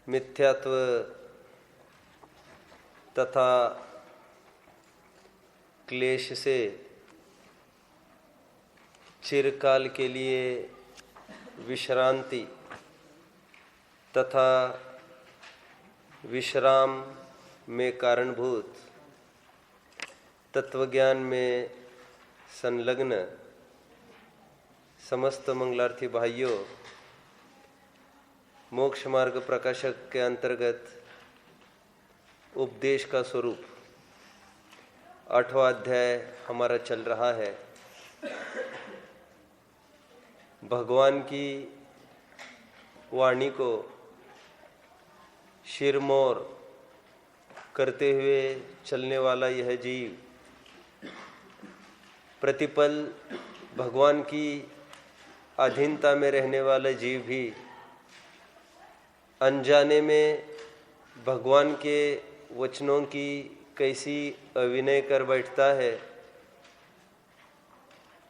मिथ्यात्व तथा क्लेश से चिरकाल के लिए विश्रांति तथा विश्राम में कारणभूत तत्वज्ञान में संलग्न समस्त मंगलार्थी भाइयों, मोक्ष मार्ग प्रकाशक के अंतर्गत उपदेश का स्वरूप 8वां अध्याय हमारा चल रहा है। भगवान की वाणी को शिरमोर करते हुए चलने वाला यह जीव प्रतिपल भगवान की अधीनता में रहने वाला जीव भी अनजाने में भगवान के वचनों की कैसी अभिनय कर बैठता है,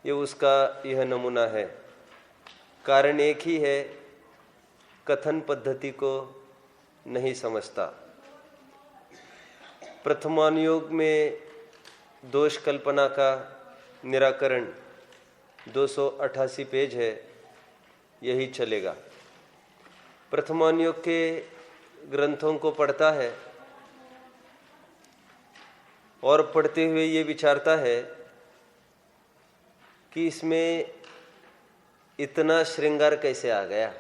ये उसका यह नमूना है। कारण एक ही है, कथन पद्धति को नहीं समझता। प्रथमानुयोग में दोष कल्पना का निराकरण 288 पेज है, यही चलेगा। प्रथमानुयोग के ग्रंथों को पढ़ता है और पढ़ते हुए ये विचारता है कि इसमें इतना श्रृंगार कैसे आ गया।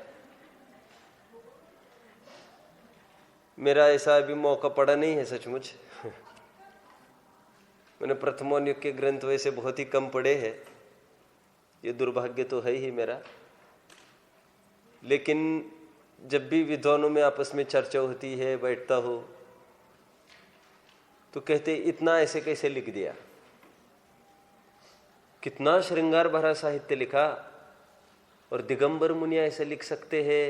मेरा ऐसा अभी मौका पड़ा नहीं है सचमुच। मैंने प्रथमानुयोग के ग्रंथ वैसे बहुत ही कम पढ़े हैं, ये दुर्भाग्य तो है ही मेरा। लेकिन जब भी विद्वानों में आपस में चर्चा होती है, बैठता हो, तो कहते इतना ऐसे कैसे लिख दिया, कितना श्रृंगार भरा साहित्य लिखा, और दिगंबर मुनि ऐसे लिख सकते हैं,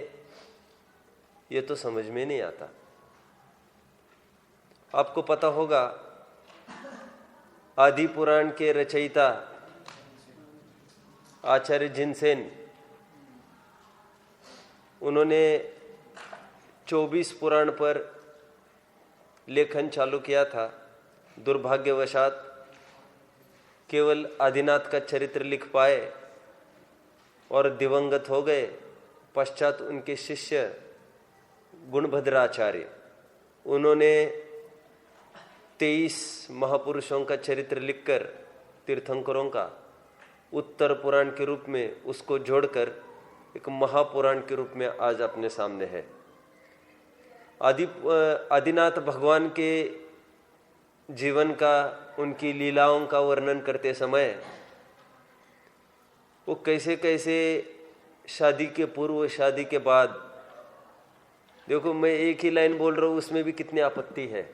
ये तो समझ में नहीं आता। आपको पता होगा आदि पुराण के रचयिता आचार्य जिनसेन, उन्होंने 24 पुराण पर लेखन चालू किया था। दुर्भाग्यवशात केवल आदिनाथ का चरित्र लिख पाए और दिवंगत हो गए। पश्चात उनके शिष्य गुणभद्राचार्य, उन्होंने 23 महापुरुषों का चरित्र लिखकर तीर्थंकरों का उत्तर पुराण के रूप में उसको जोड़कर एक महापुराण के रूप में आज अपने सामने है। आदिनाथ भगवान के जीवन का, उनकी लीलाओं का वर्णन करते समय वो कैसे कैसे शादी के पूर्व, शादी के बाद, देखो मैं एक ही लाइन बोल रहा हूँ, उसमें भी कितनी आपत्ति है।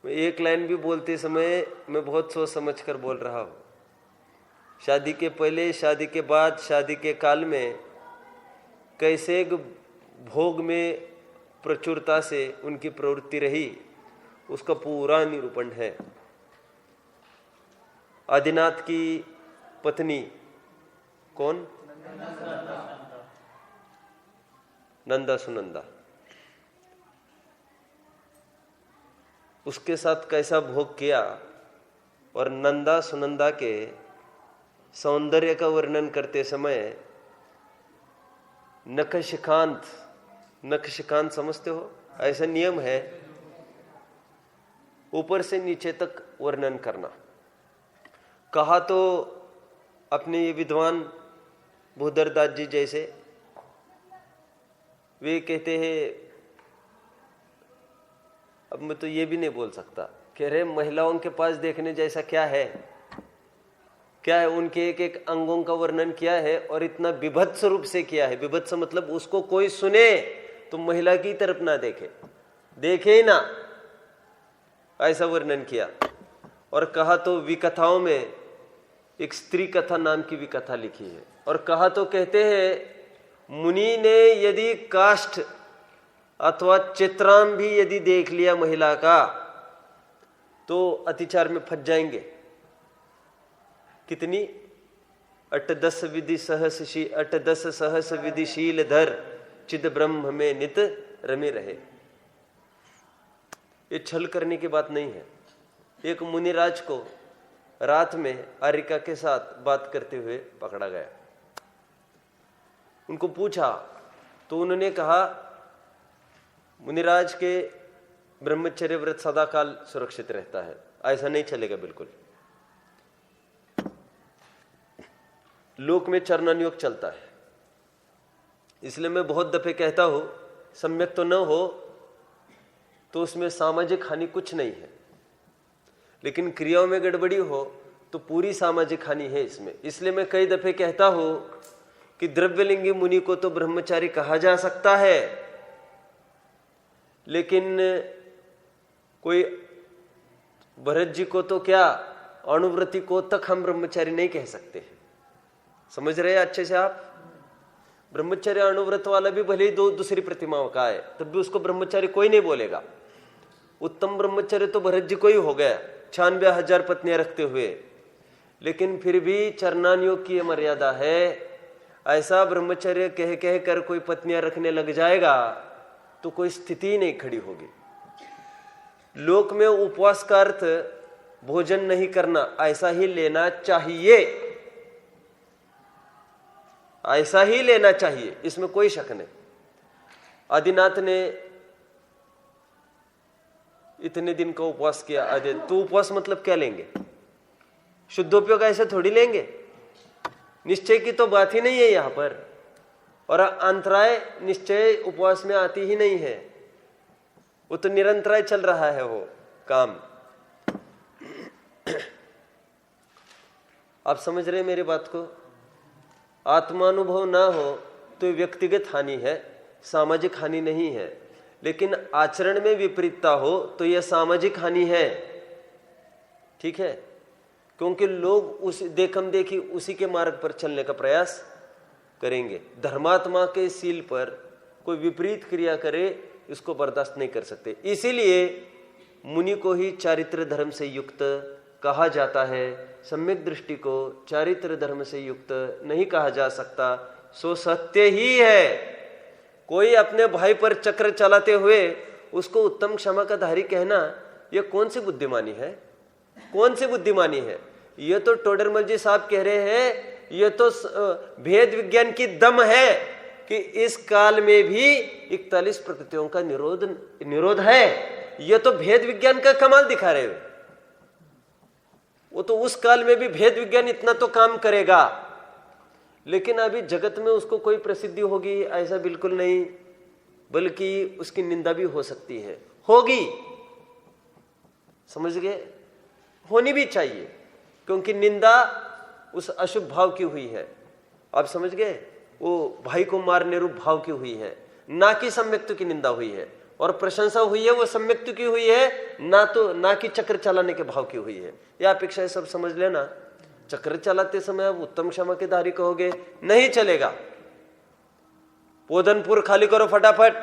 मैं एक लाइन भी बोलते समय मैं बहुत सोच समझ कर बोल रहा हूँ। शादी के पहले, शादी के बाद, शादी के काल में कैसे भोग में प्रचुरता से उनकी प्रवृत्ति रही, उसका पूरा निरूपण है। आदिनाथ की पत्नी कौन? नंदा सुनंदा। उसके साथ कैसा भोग किया, और नंदा सुनंदा के सौंदर्य का वर्णन करते समय नखशिखांत, नखशिखांत समझते हो? ऐसा नियम है, ऊपर से नीचे तक वर्णन करना। कहा तो अपने ये विद्वान भूधरदास जी जैसे, वे कहते हैं, अब मैं तो ये भी नहीं बोल सकता, कह रहे महिलाओं के पास देखने जैसा क्या है, क्या है। उनके एक एक अंगों का वर्णन किया है और इतना विभत्स रूप से किया है। विभत्स मतलब उसको कोई सुने तो महिला की तरफ ना देखे, देखे ही ना, ऐसा वर्णन किया। और कहा तो विकथाओं में एक स्त्री कथा नाम की विकथा लिखी है। और कहा तो कहते हैं मुनि ने यदि काष्ठ अथवा चित्राम भी यदि देख लिया महिला का, तो अतिचार में फंस जाएंगे। कितनी? 8-10 सहस विधिशील धर चिद ब्रह्म में नित रमे रहे। ये छल करने की बात नहीं है। एक मुनिराज को रात में आरिका के साथ बात करते हुए पकड़ा गया। उनको पूछा तो उन्होंने कहा, मुनिराज के ब्रह्मचर्य व्रत सदाकाल सुरक्षित रहता है, ऐसा नहीं चलेगा बिल्कुल। लोक में चरणान योग चलता है, इसलिए मैं बहुत दफे कहता हूं, सम्यक तो न हो तो उसमें सामाजिक हानि कुछ नहीं है, लेकिन क्रियाओं में गड़बड़ी हो तो पूरी सामाजिक हानि है इसमें। इसलिए मैं कई दफे कहता हूं कि द्रव्यलिंगी मुनि को तो ब्रह्मचारी कहा जा सकता है, लेकिन कोई भरत जी को तो क्या, अणुव्रति को तक हम ब्रह्मचारी नहीं कह सकते। समझ रहे हैं अच्छे से आप? ब्रह्मचर्य अणुव्रत वाला भी भले ही दूसरी प्रतिमाओं का है, तब भी उसको ब्रह्मचारी कोई नहीं बोलेगा। उत्तम ब्रह्मचर्य तो भरत जी को ही हो गया, 96,000 पत्नियां रखते हुए, लेकिन फिर भी चरणान योग की मर्यादा है। ऐसा ब्रह्मचर्य कह कह कर कोई पत्नियां रखने लग जाएगा तो कोई स्थिति ही नहीं खड़ी होगी। लोक में उपवास का अर्थ भोजन नहीं करना, ऐसा ही लेना चाहिए, ऐसा ही लेना चाहिए, इसमें कोई शक नहीं। आदिनाथ ने इतने दिन का उपवास किया, तो उपवास मतलब क्या लेंगे? शुद्धोपयोग ऐसे थोड़ी लेंगे, निश्चय की तो बात ही नहीं है यहां पर, और अंतराय निश्चय उपवास में आती ही नहीं है, वो तो निरंतराय चल रहा है वो काम। आप समझ रहे मेरी बात को? आत्मानुभव ना हो तो व्यक्तिगत हानि है, सामाजिक हानि नहीं है, लेकिन आचरण में विपरीतता हो तो यह सामाजिक हानि है। ठीक है? क्योंकि लोग उस देखम देखी उसी के मार्ग पर चलने का प्रयास करेंगे। धर्मात्मा के शील पर कोई विपरीत क्रिया करे, इसको बर्दाश्त नहीं कर सकते। इसीलिए मुनि को ही चारित्र धर्म से युक्त कहा जाता है, सम्यक दृष्टि को चारित्र धर्म से युक्त नहीं कहा जा सकता। सो सत्य ही है। कोई अपने भाई पर चक्र चलाते हुए उसको उत्तम क्षमा का धारी कहना, यह कौन सी बुद्धिमानी है? कौन सी बुद्धिमानी है? ये तो टोडरमल जी साहब कह रहे हैं, ये तो भेद विज्ञान की दम है कि इस काल में भी 41 प्रकृतियों का निरोध है। ये तो भेद विज्ञान का कमाल दिखा रहे हो। वो तो उस काल में भी भेद विज्ञान इतना तो काम करेगा, लेकिन अभी जगत में उसको कोई प्रसिद्धि होगी ऐसा बिल्कुल नहीं, बल्कि उसकी निंदा भी हो सकती है, होगी। समझ गए? होनी भी चाहिए, क्योंकि निंदा उस अशुभ भाव की हुई है। आप समझ गए? वो भाई को मारने रूप भाव की हुई है, ना कि सम्यक्त्व की निंदा हुई है। और प्रशंसा हुई है वो सम्यक्त्व की हुई है, ना कि चक्र चलाने के भाव की हुई है। यह अपेक्षा सब समझ लेना। चक्र चलाते समय अब उत्तम क्षमा के धारी कहोगे, नहीं चलेगा। पोधनपुर खाली करो फटाफट,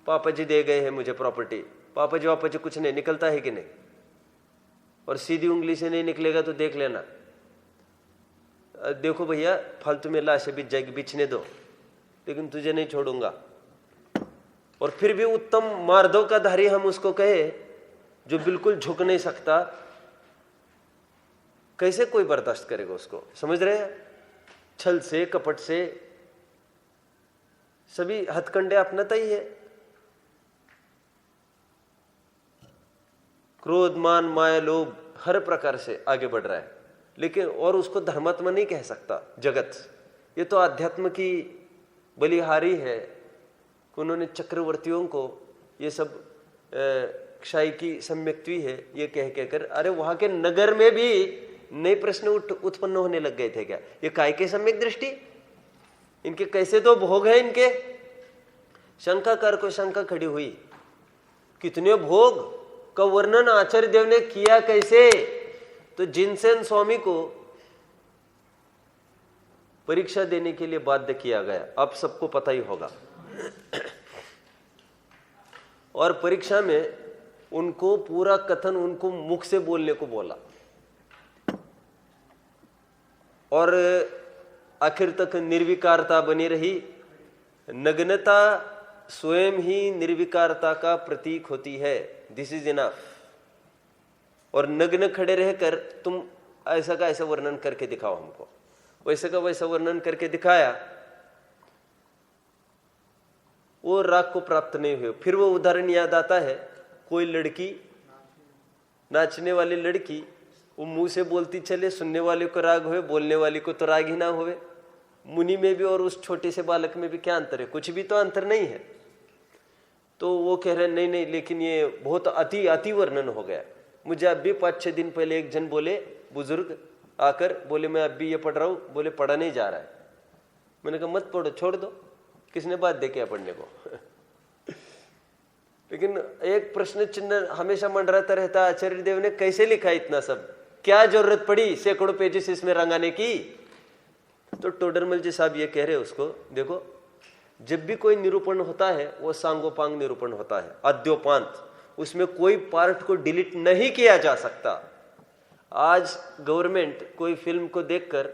पापा जी दे गए हैं मुझे प्रॉपर्टी। पापा जी कुछ नहीं निकलता है कि नहीं? और सीधी उंगली से नहीं निकलेगा तो देख लेना। देखो भैया, फालतू में लाशें बिछ जाएगी, बिछने दो, लेकिन तुझे नहीं छोड़ूंगा। और फिर भी उत्तम मार्दव का धारी हम उसको कहे जो बिल्कुल झुक नहीं सकता, कैसे कोई बर्दाश्त करेगा उसको? समझ रहे हैं? छल से कपट से सभी हथकंडे अपनाता ही है। क्रोध मान माया लोभ हर प्रकार से आगे बढ़ रहा है, लेकिन और उसको धर्मात्मा नहीं कह सकता जगत। ये तो अध्यात्म की बलिहारी है। उन्होंने चक्रवर्तियों को ये सब क्षय की सम्यक्त्वी है ये कह कहकर, अरे वहां के नगर में भी नए प्रश्न उत्पन्न होने लग गए थे। क्या ये काय के सम्यक दृष्टि? इनके कैसे तो भोग है इनके? शंकाकार को शंका खड़ी हुई, कितने भोग का वर्णन आचार्य देव ने किया कैसे? तो जिनसेन स्वामी को परीक्षा देने के लिए बाध्य किया गया, अब सबको पता ही होगा। और परीक्षा में उनको पूरा कथन उनको मुख से बोलने को बोला, और आखिर तक निर्विकारता बनी रही, नग्नता स्वयं ही निर्विकारता का प्रतीक होती है, दिस इज इनफ। और नग्न खड़े रहकर तुम ऐसा का ऐसा वर्णन करके दिखाओ हमको, वैसे का वैसा वर्णन करके दिखाया, वो राग को प्राप्त नहीं हुए। फिर वो उदाहरण याद आता है, कोई लड़की, नाचने वाली लड़की, वो मुंह से बोलती चले, सुनने वाले को राग होए, बोलने वाली को तो राग ही ना होए। मुनि में भी और उस छोटे से बालक में भी क्या अंतर है? कुछ भी तो अंतर नहीं है। तो वो कह रहे नहीं नहीं, लेकिन ये बहुत अति वर्णन हो गया। मुझे अब भी 5-6 दिन पहले एक जन बोले, बुजुर्ग आकर बोले मैं अब भी ये पढ़ रहा हूँ, बोले पढ़ा नहीं जा रहा है। मैंने कहा मत पढ़ो, छोड़ दो, किसने बात दे क्या पढ़ने को। लेकिन एक प्रश्न चिन्ह हमेशा मंडराता रहता, आचार्य देव ने कैसे लिखा इतना सब, क्या जरूरत पड़ी सैकड़ों पेजेस इसमें रंगाने की? तो टोडरमल जी साहब ये कह रहे उसको, देखो जब भी कोई निरूपण होता है वो सांगोपांग निरूपण होता है, अद्योपांत, उसमें कोई पार्ट को डिलीट नहीं किया जा सकता। आज गवर्नमेंट कोई फिल्म को देखकर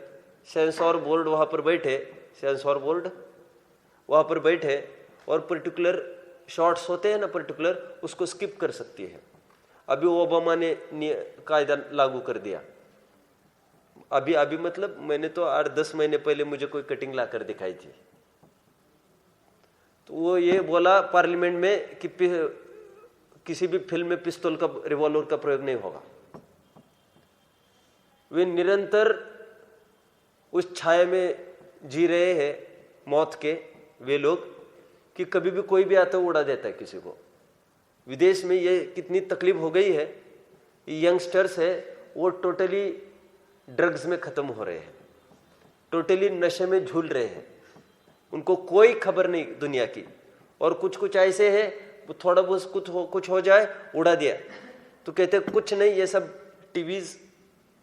सेंसर बोर्ड वहां पर बैठे, सेंसर बोर्ड वहां पर बैठे और पर्टिकुलर शॉर्ट्स होते हैं ना पर्टिकुलर, उसको स्किप कर सकती है। अभी ओबामा ने कायदा लागू कर दिया, अभी मतलब मैंने तो 8-10 महीने पहले मुझे कोई कटिंग ला कर दिखाई थी। तो वो ये बोला पार्लियामेंट में कि किसी भी फिल्म में पिस्तौल का, रिवॉल्वर का प्रयोग नहीं होगा। वे निरंतर उस छाया में जी रहे हैं मौत के वे लोग, कि कभी भी कोई भी आता उड़ा देता है किसी को। विदेश में ये कितनी तकलीफ हो गई है, यंगस्टर्स है वो टोटली ड्रग्स में खत्म हो रहे हैं, टोटली नशे में झूल रहे हैं, उनको कोई खबर नहीं दुनिया की। और कुछ ऐसे है वो थोड़ा बहुत कुछ हो जाए उड़ा दिया, तो कहते कुछ नहीं, ये सब टीवीज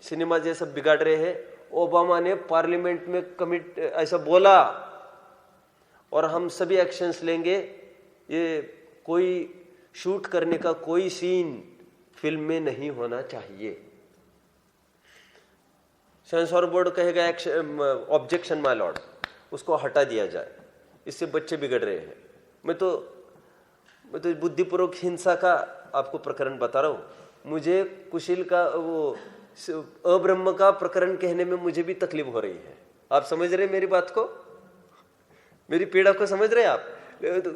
सिनेमा ये सब बिगाड़ रहे हैं। ओबामा ने पार्लियामेंट में ऐसा बोला और हम सभी एक्शंस लेंगे, ये कोई शूट करने का कोई सीन फिल्म में नहीं होना चाहिए। सेंसर बोर्ड कहेगा ऑब्जेक्शन माय लॉर्ड, उसको हटा दिया जाए, इससे बच्चे बिगड़ रहे हैं। मैं तो बुद्धिपूर्वक हिंसा का आपको प्रकरण बता रहा हूं। मुझे कुशील का वो अब्रह्म का प्रकरण कहने में मुझे भी तकलीफ हो रही है। आप समझ रहे मेरी बात को, मेरी पीड़ा को समझ रहे आप?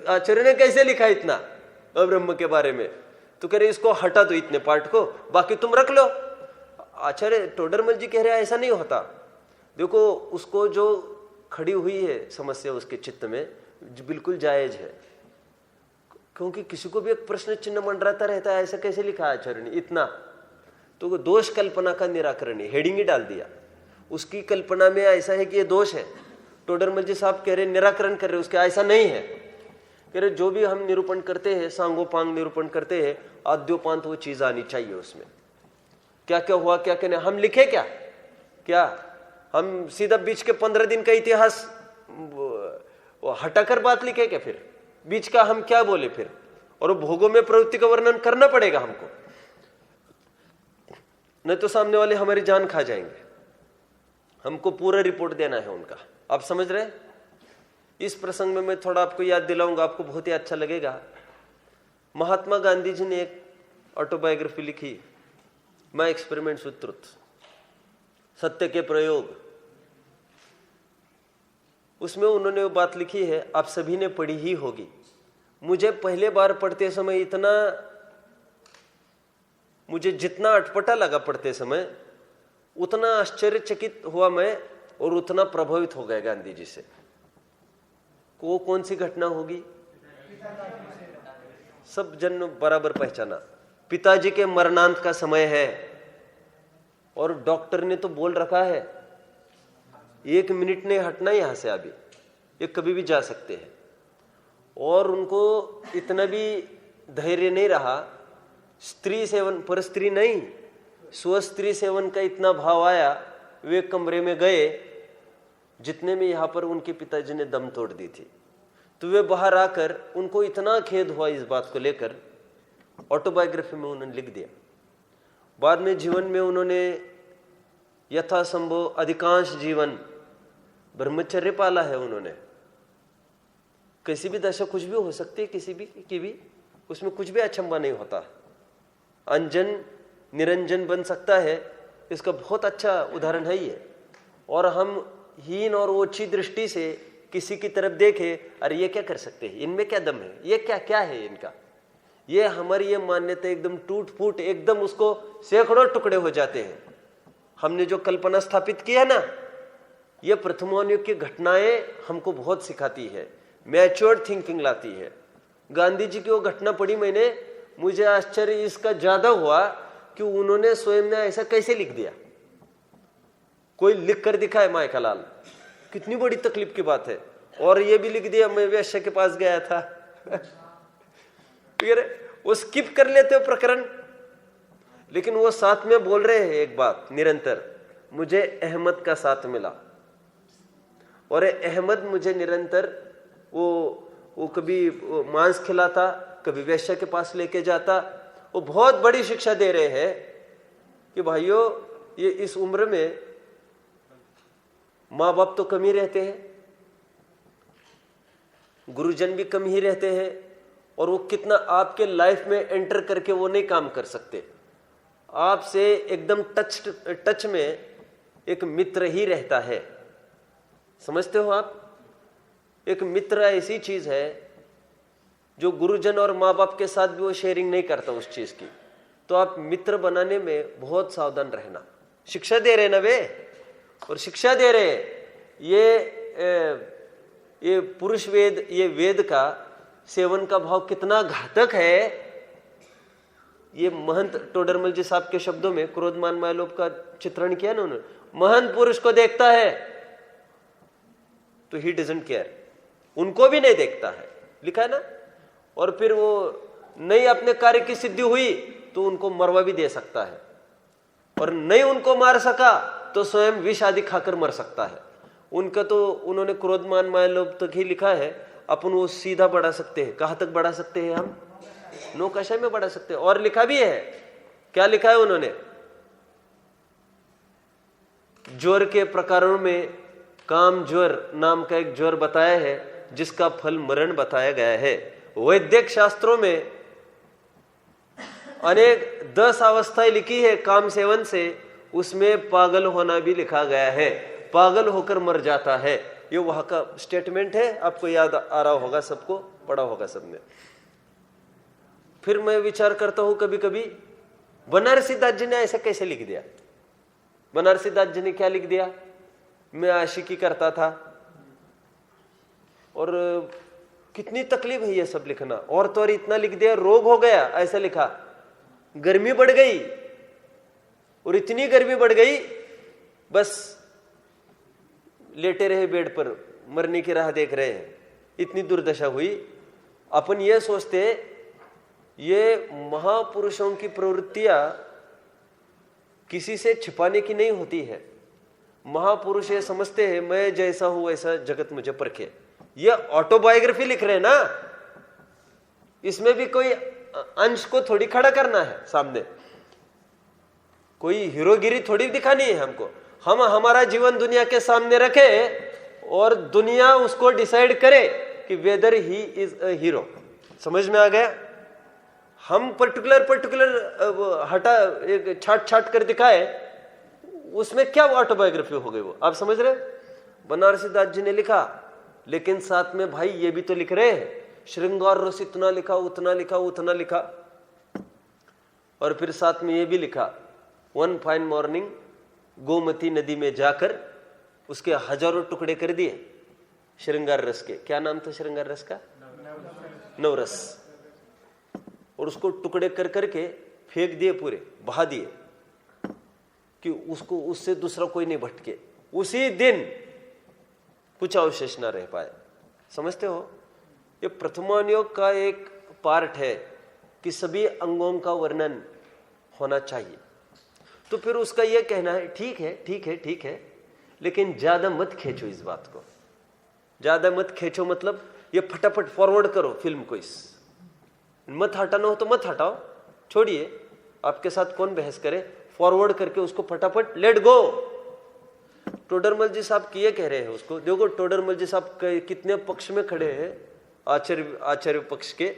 आचार्य ने कैसे लिखा इतना अब्रह्म के बारे में, तो कह रहे इसको हटा दो इतने पार्ट को, बाकी तुम रख लो। आचार्य टोडरमल जी कह रहे ऐसा नहीं होता। देखो उसको जो खड़ी हुई है समस्या उसके चित्त में बिल्कुल जायज है, क्योंकि किसी को भी एक प्रश्न चिन्ह मंडराता रहता है, ऐसा कैसे लिखा आचार्य ने इतना। तो दोष कल्पना का निराकरण है, हेडिंग ही डाल दिया। उसकी कल्पना में ऐसा है कि ये दोष है, टोडरमल जी साहब कह रहे निराकरण कर रहे उसके, ऐसा नहीं है। कह रहे जो भी हम निरूपण करते हैं, सांगोपांग निरूपण करते हैं, आद्योपांत वो चीज आनी चाहिए उसमें। क्या क्या हुआ, क्या क्या नहीं, हम लिखे क्या हम सीधा बीच के 15 दिन का इतिहास हटाकर बात लिखे क्या? फिर बीच का हम क्या बोले फिर? और भोगों में प्रवृत्ति का वर्णन करना पड़ेगा हमको, नहीं तो सामने वाले हमारी जान खा जाएंगे। हमको पूरा रिपोर्ट देना है उनका। आप समझ रहे? इस प्रसंग में मैं थोड़ा आपको याद दिलाऊंगा, आपको बहुत ही अच्छा लगेगा। महात्मा गांधी जी ने एक ऑटोबायोग्राफी लिखी, माय एक्सपेरिमेंट्स विद ट्रुथ, सत्य के प्रयोग। उसमें उन्होंने वो बात लिखी है, आप सभी ने पढ़ी ही होगी। मुझे पहले बार पढ़ते समय मुझे जितना अटपटा लगा पढ़ते समय, उतना आश्चर्यचकित हुआ मैं और उतना प्रभावित हो गया गांधी जी से। वो कौन सी घटना होगी? सब जन बराबर पहचाना। पिताजी के मरणांत का समय है और डॉक्टर ने तो बोल रखा है 1 मिनट नहीं हटना यहां से, अभी ये कभी भी जा सकते हैं। और उनको इतना भी धैर्य नहीं रहा, स्त्री सेवन पर स्त्री नहीं, स्वस्त्री सेवन का इतना भाव आया, वे कमरे में गए जितने में यहां पर उनके पिताजी ने दम तोड़ दी थी। तो वे बाहर आकर उनको इतना खेद हुआ इस बात को लेकर, ऑटोबायोग्राफी में उन्होंने लिख दिया। बाद में जीवन में उन्होंने यथासंभव अधिकांश जीवन ब्रह्मचर्य पाला है उन्होंने। किसी भी दशा कुछ भी हो सकती है, किसी भी की भी, उसमें कुछ भी अचंभा नहीं होता। अंजन निरंजन बन सकता है, इसका बहुत अच्छा उदाहरण है ये। और हम हीन और ओछी दृष्टि से किसी की तरफ देखे, अरे ये क्या कर सकते हैं, इनमें क्या दम है, ये क्या क्या है इनका, ये हमारी ये मान्यता एकदम टूट फूट, एकदम उसको सैकड़ों टुकड़े हो जाते हैं। हमने जो कल्पना स्थापित की है ना, ये प्रथमोन युग की घटनाएं हमको बहुत सिखाती है, मैच्योर थिंकिंग लाती है। गांधी जी की वो घटना पढ़ी मैंने, मुझे आश्चर्य इसका ज्यादा हुआ कि उन्होंने स्वयं ने ऐसा कैसे लिख दिया। कोई लिख कर दिखाए मायकालाल, कितनी बड़ी तकलीफ की बात है। और ये भी लिख दिया मैं वेश्या के पास गया था फिर वो स्किप कर लेते हो प्रकरण, लेकिन वो साथ में बोल रहे हैं एक बात निरंतर, मुझे अहमद का साथ मिला। और अहमद मुझे निरंतर वो कभी मांस खिलाता, कभी वेश्या के पास लेके जाता। वो बहुत बड़ी शिक्षा दे रहे हैं कि भाइयों, ये इस उम्र में माँ बाप तो कम ही रहते हैं, गुरुजन भी कम ही रहते हैं, और वो कितना आपके लाइफ में एंटर करके वो नहीं काम कर सकते। आपसे एकदम टच में एक मित्र ही रहता है, समझते हो आप। एक मित्र ऐसी चीज है जो गुरुजन और माँ बाप के साथ भी वो शेयरिंग नहीं करता उस चीज की। तो आप मित्र बनाने में बहुत सावधान रहना। शिक्षा दे रहे ना वे, और शिक्षा दे रहे ये पुरुष वेद, ये वेद का सेवन का भाव कितना घातक है। ये महंत टोडरमल जी साहब के शब्दों में क्रोधमान मायलोभ का चित्रण किया ना उन्होंने, महंत पुरुष को देखता है तो ही डजंट केयर, उनको भी नहीं देखता है, लिखा है ना। और फिर वो नहीं अपने कार्य की सिद्धि हुई तो उनको मरवा भी दे सकता है, और नहीं उनको मार सका तो स्वयं विष आदि खाकर मर सकता है। उनका तो उन्होंने क्रोधमान मायलोभ तक ही लिखा है, अपन वो सीधा बढ़ा सकते हैं। कहां तक बढ़ा सकते हैं हम? नौकशय में बढ़ा सकते हैं। और लिखा भी है, क्या लिखा है उन्होंने? ज्वर के प्रकारों में काम ज्वर नाम का एक ज्वर बताया है, जिसका फल मरण बताया गया है। वैद्यक शास्त्रों में अनेक 10 अवस्थाएं लिखी है काम सेवन से, उसमें पागल होना भी लिखा गया है, पागल होकर मर जाता है। ये वहां का स्टेटमेंट है, आपको याद आ रहा होगा, सबको पढ़ा होगा सबने। फिर मैं विचार करता हूं कभी कभी, बनारसी दास जी ने ऐसा कैसे लिख दिया? बनारसी दास जी ने क्या लिख दिया? मैं आशिकी करता था, और कितनी तकलीफ है ये सब लिखना। और तो और इतना लिख दिया, रोग हो गया, ऐसा लिखा, गर्मी बढ़ गई, और इतनी गर्मी बढ़ गई बस लेटे रहे बेड पर, मरने की राह देख रहे हैं, इतनी दुर्दशा हुई। अपन ये सोचते ये महापुरुषों की प्रवृत्तियां किसी से छिपाने की नहीं होती है। महापुरुष ये समझते हैं मैं जैसा हूं वैसा जगत मुझे परखे। ये ऑटोबायोग्राफी लिख रहे हैं ना, इसमें भी कोई अंश को थोड़ी खड़ा करना है सामने, कोई हीरोगिरी थोड़ी दिखानी है हमको। हम हमारा जीवन दुनिया के सामने रखे और दुनिया उसको डिसाइड करे कि weather he is a hero. समझ में आ गया? हम पर्टिकुलर हटा एक छाट कर दिखाए, उसमें क्या ऑटोबायोग्राफी हो गई वो? आप समझ रहे? बनारसी दास जी ने लिखा, लेकिन साथ में भाई ये भी तो लिख रहे हैं, श्रृंगार रस इतना लिखा, उतना लिखा, उतना लिखा। और फिर साथ में ये भी लिखा, वन फाइन मॉर्निंग गोमती नदी में जाकर उसके हजारों टुकड़े कर दिए श्रृंगार रस के। क्या नाम था श्रृंगार रस का? नवरस। और उसको टुकड़े कर करके फेंक दिए, पूरे बहा दिए, कि उसको उससे दूसरा कोई नहीं भटके। उसी दिन कुछ अवशेष ना रह पाए। समझते हो? ये प्रथमान योग का एक पार्ट है कि सभी अंगों का वर्णन होना चाहिए। तो फिर उसका यह कहना है ठीक है, ठीक है, ठीक है, लेकिन ज्यादा मत खींचो इस बात को। ज्यादा मत खींचो मतलब ये फटाफट फॉरवर्ड करो फिल्म को, इस मत हटाना हो तो मत हटाओ, छोड़िए, आपके साथ कौन बहस करे। फॉरवर्ड करके उसको फटाफट लेट गो। टोडरमल जी साहब ये कह रहे हैं उसको, देखो टोडरमल जी साहब कितने पक्ष में खड़े हैं, आचार्य पक्ष के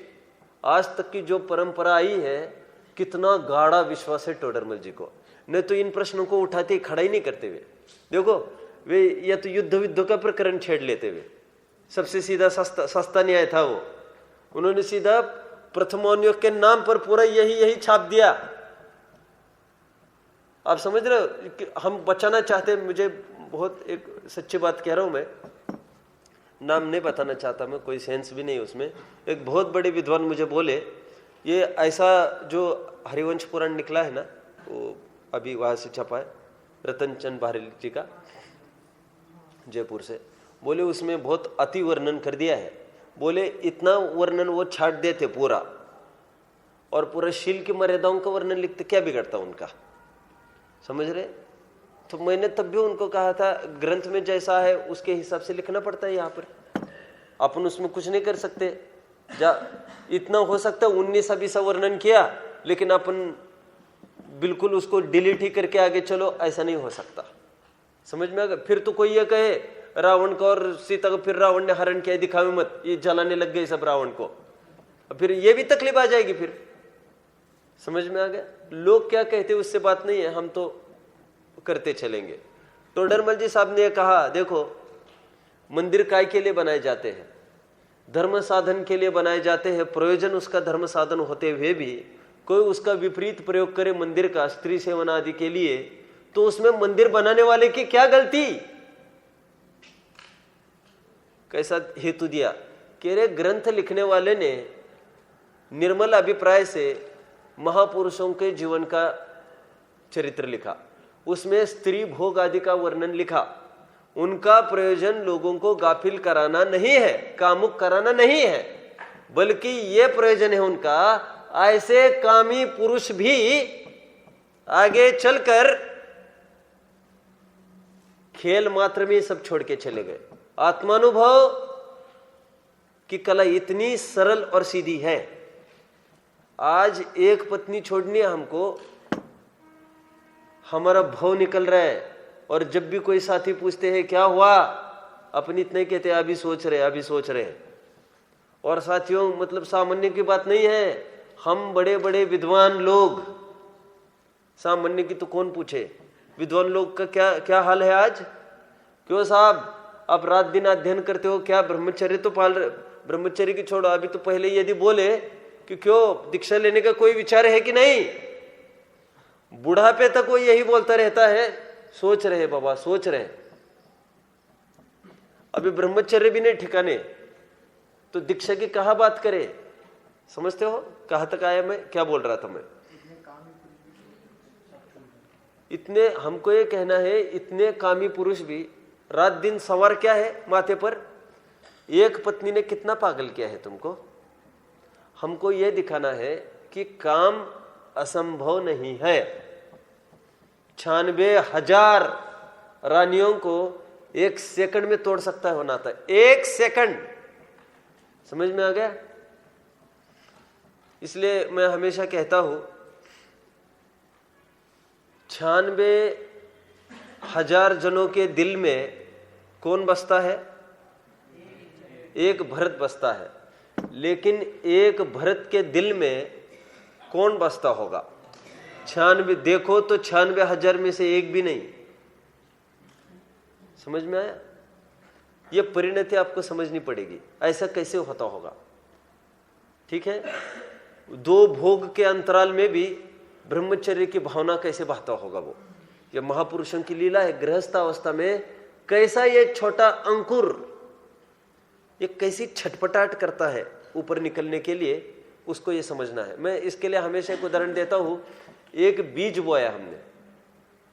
आज तक की जो परंपरा आई है, कितना गाढ़ा विश्वास है टोडरमल जी को। नहीं तो इन प्रश्नों को उठाते खड़ा ही नहीं करते वे। देखो वे या तो युद्ध का प्रकरण छेड़ लेते हुए, सबसे सीधा सस्ता न्याय था वो, उन्होंने सीधा प्रथमोन्योग के नाम पर पूरा यही छाप दिया। आप समझ रहे हो कि हम बचाना चाहते, मुझे बहुत एक सच्ची बात कह रहा हूं मैं, नाम नहीं बताना चाहता मैं, कोई सेंस भी नहीं उसमें। एक बहुत बड़े विद्वान मुझे बोले, ये ऐसा जो हरिवंश पुराण निकला है ना, वो अभी वहां से छपा है, रतन चंद बारेली जी का, जयपुर से, बोले उसमें बहुत अति वर्णन कर दिया है। बोले इतना वर्णन वो छाट देते पूरा, और पूरा शील की मर्यादाओं का वर्णन लिखते, क्या बिगड़ता उनका, समझ रहे। तो मैंने तब भी उनको कहा था, ग्रंथ में जैसा है उसके हिसाब से लिखना पड़ता है। यहाँ पर अपन उसमें कुछ नहीं कर सकते। इतना हो सकता है 19-20 वर्णन किया, लेकिन अपन बिल्कुल उसको डिलीट ही करके आगे चलो, ऐसा नहीं हो सकता। समझ में आ गया। फिर तो कोई ये कहे रावण को और सीता को फिर रावण ने हरण किया, दिखावे मत, ये जलाने लग गए सब रावण को, फिर ये भी तकलीफ आ जाएगी। फिर समझ में आ गया। लोग क्या कहते उससे बात नहीं है, हम तो करते चलेंगे। टोडरमल जी साहब ने कहा, देखो मंदिर काय के लिए बनाए जाते हैं, धर्म साधन के लिए बनाए जाते हैं। प्रयोजन उसका धर्म साधन होते हुए भी कोई उसका विपरीत प्रयोग करे मंदिर का, स्त्री सेवन आदि के लिए, तो उसमें मंदिर बनाने वाले की क्या गलती। कैसा हेतु दिया कि रे ग्रंथ लिखने वाले ने निर्मल अभिप्राय से महापुरुषों के जीवन का चरित्र लिखा, उसमें स्त्री भोग आदि का वर्णन लिखा। उनका प्रयोजन लोगों को गाफिल कराना नहीं है, कामुक कराना नहीं है, बल्कि ये प्रयोजन है उनका ऐसे कामी पुरुष भी आगे चलकर खेल मात्र में सब छोड़ के चले गए। आत्मानुभव की कला इतनी सरल और सीधी है। आज एक पत्नी छोड़नी है हमको, हमारा भाव निकल रहा है, और जब भी कोई साथी पूछते हैं क्या हुआ, अपनी इतने कहते हैं अभी सोच रहे। और साथियों मतलब सामान्य की बात नहीं है, हम बड़े बड़े विद्वान लोग, सामान्य की तो कौन पूछे, विद्वान लोग का क्या हाल है आज। क्यों साहब आप रात दिन अध्ययन करते हो, क्या ब्रह्मचर्य तो पाल रहे, ब्रह्मचर्य की छोड़ो। अभी तो पहले यदि बोले कि क्यों दीक्षा लेने का कोई विचार है कि नहीं, बुढ़ापे तक वो यही बोलता रहता है, सोच रहे बाबा सोच रहे। अभी ब्रह्मचर्य भी नहीं ठिकाने, तो दीक्षा की कहाँ बात करे। समझते हो कहाँ तक आया मैं, क्या बोल रहा था मैं। इतने हमको ये कहना है, इतने कामी पुरुष भी रात दिन सवार क्या है माथे पर। एक पत्नी ने कितना पागल किया है तुमको। हमको ये दिखाना है कि काम असंभव नहीं है। 96,000 रानियों को एक सेकंड में तोड़ सकता है होना था, एक सेकंड। समझ में आ गया। इसलिए मैं हमेशा कहता हूं 96,000 जनों के दिल में कौन बसता है, एक भरत बसता है। लेकिन एक भरत के दिल में कौन बसता होगा 96, देखो तो 96,000 में से एक भी नहीं। समझ में आया। ये परिणति आपको समझनी पड़ेगी, ऐसा कैसे होता होगा। ठीक है, 2 भोग के अंतराल में भी ब्रह्मचर्य की भावना कैसे बहता होगा वो। ये महापुरुषों की लीला है। गृहस्थ अवस्था में कैसा ये छोटा अंकुर ये कैसी छटपटाट करता है ऊपर निकलने के लिए, उसको ये समझना है। मैं इसके लिए हमेशा एक उदाहरण देता हूं। एक बीज बोया, हमने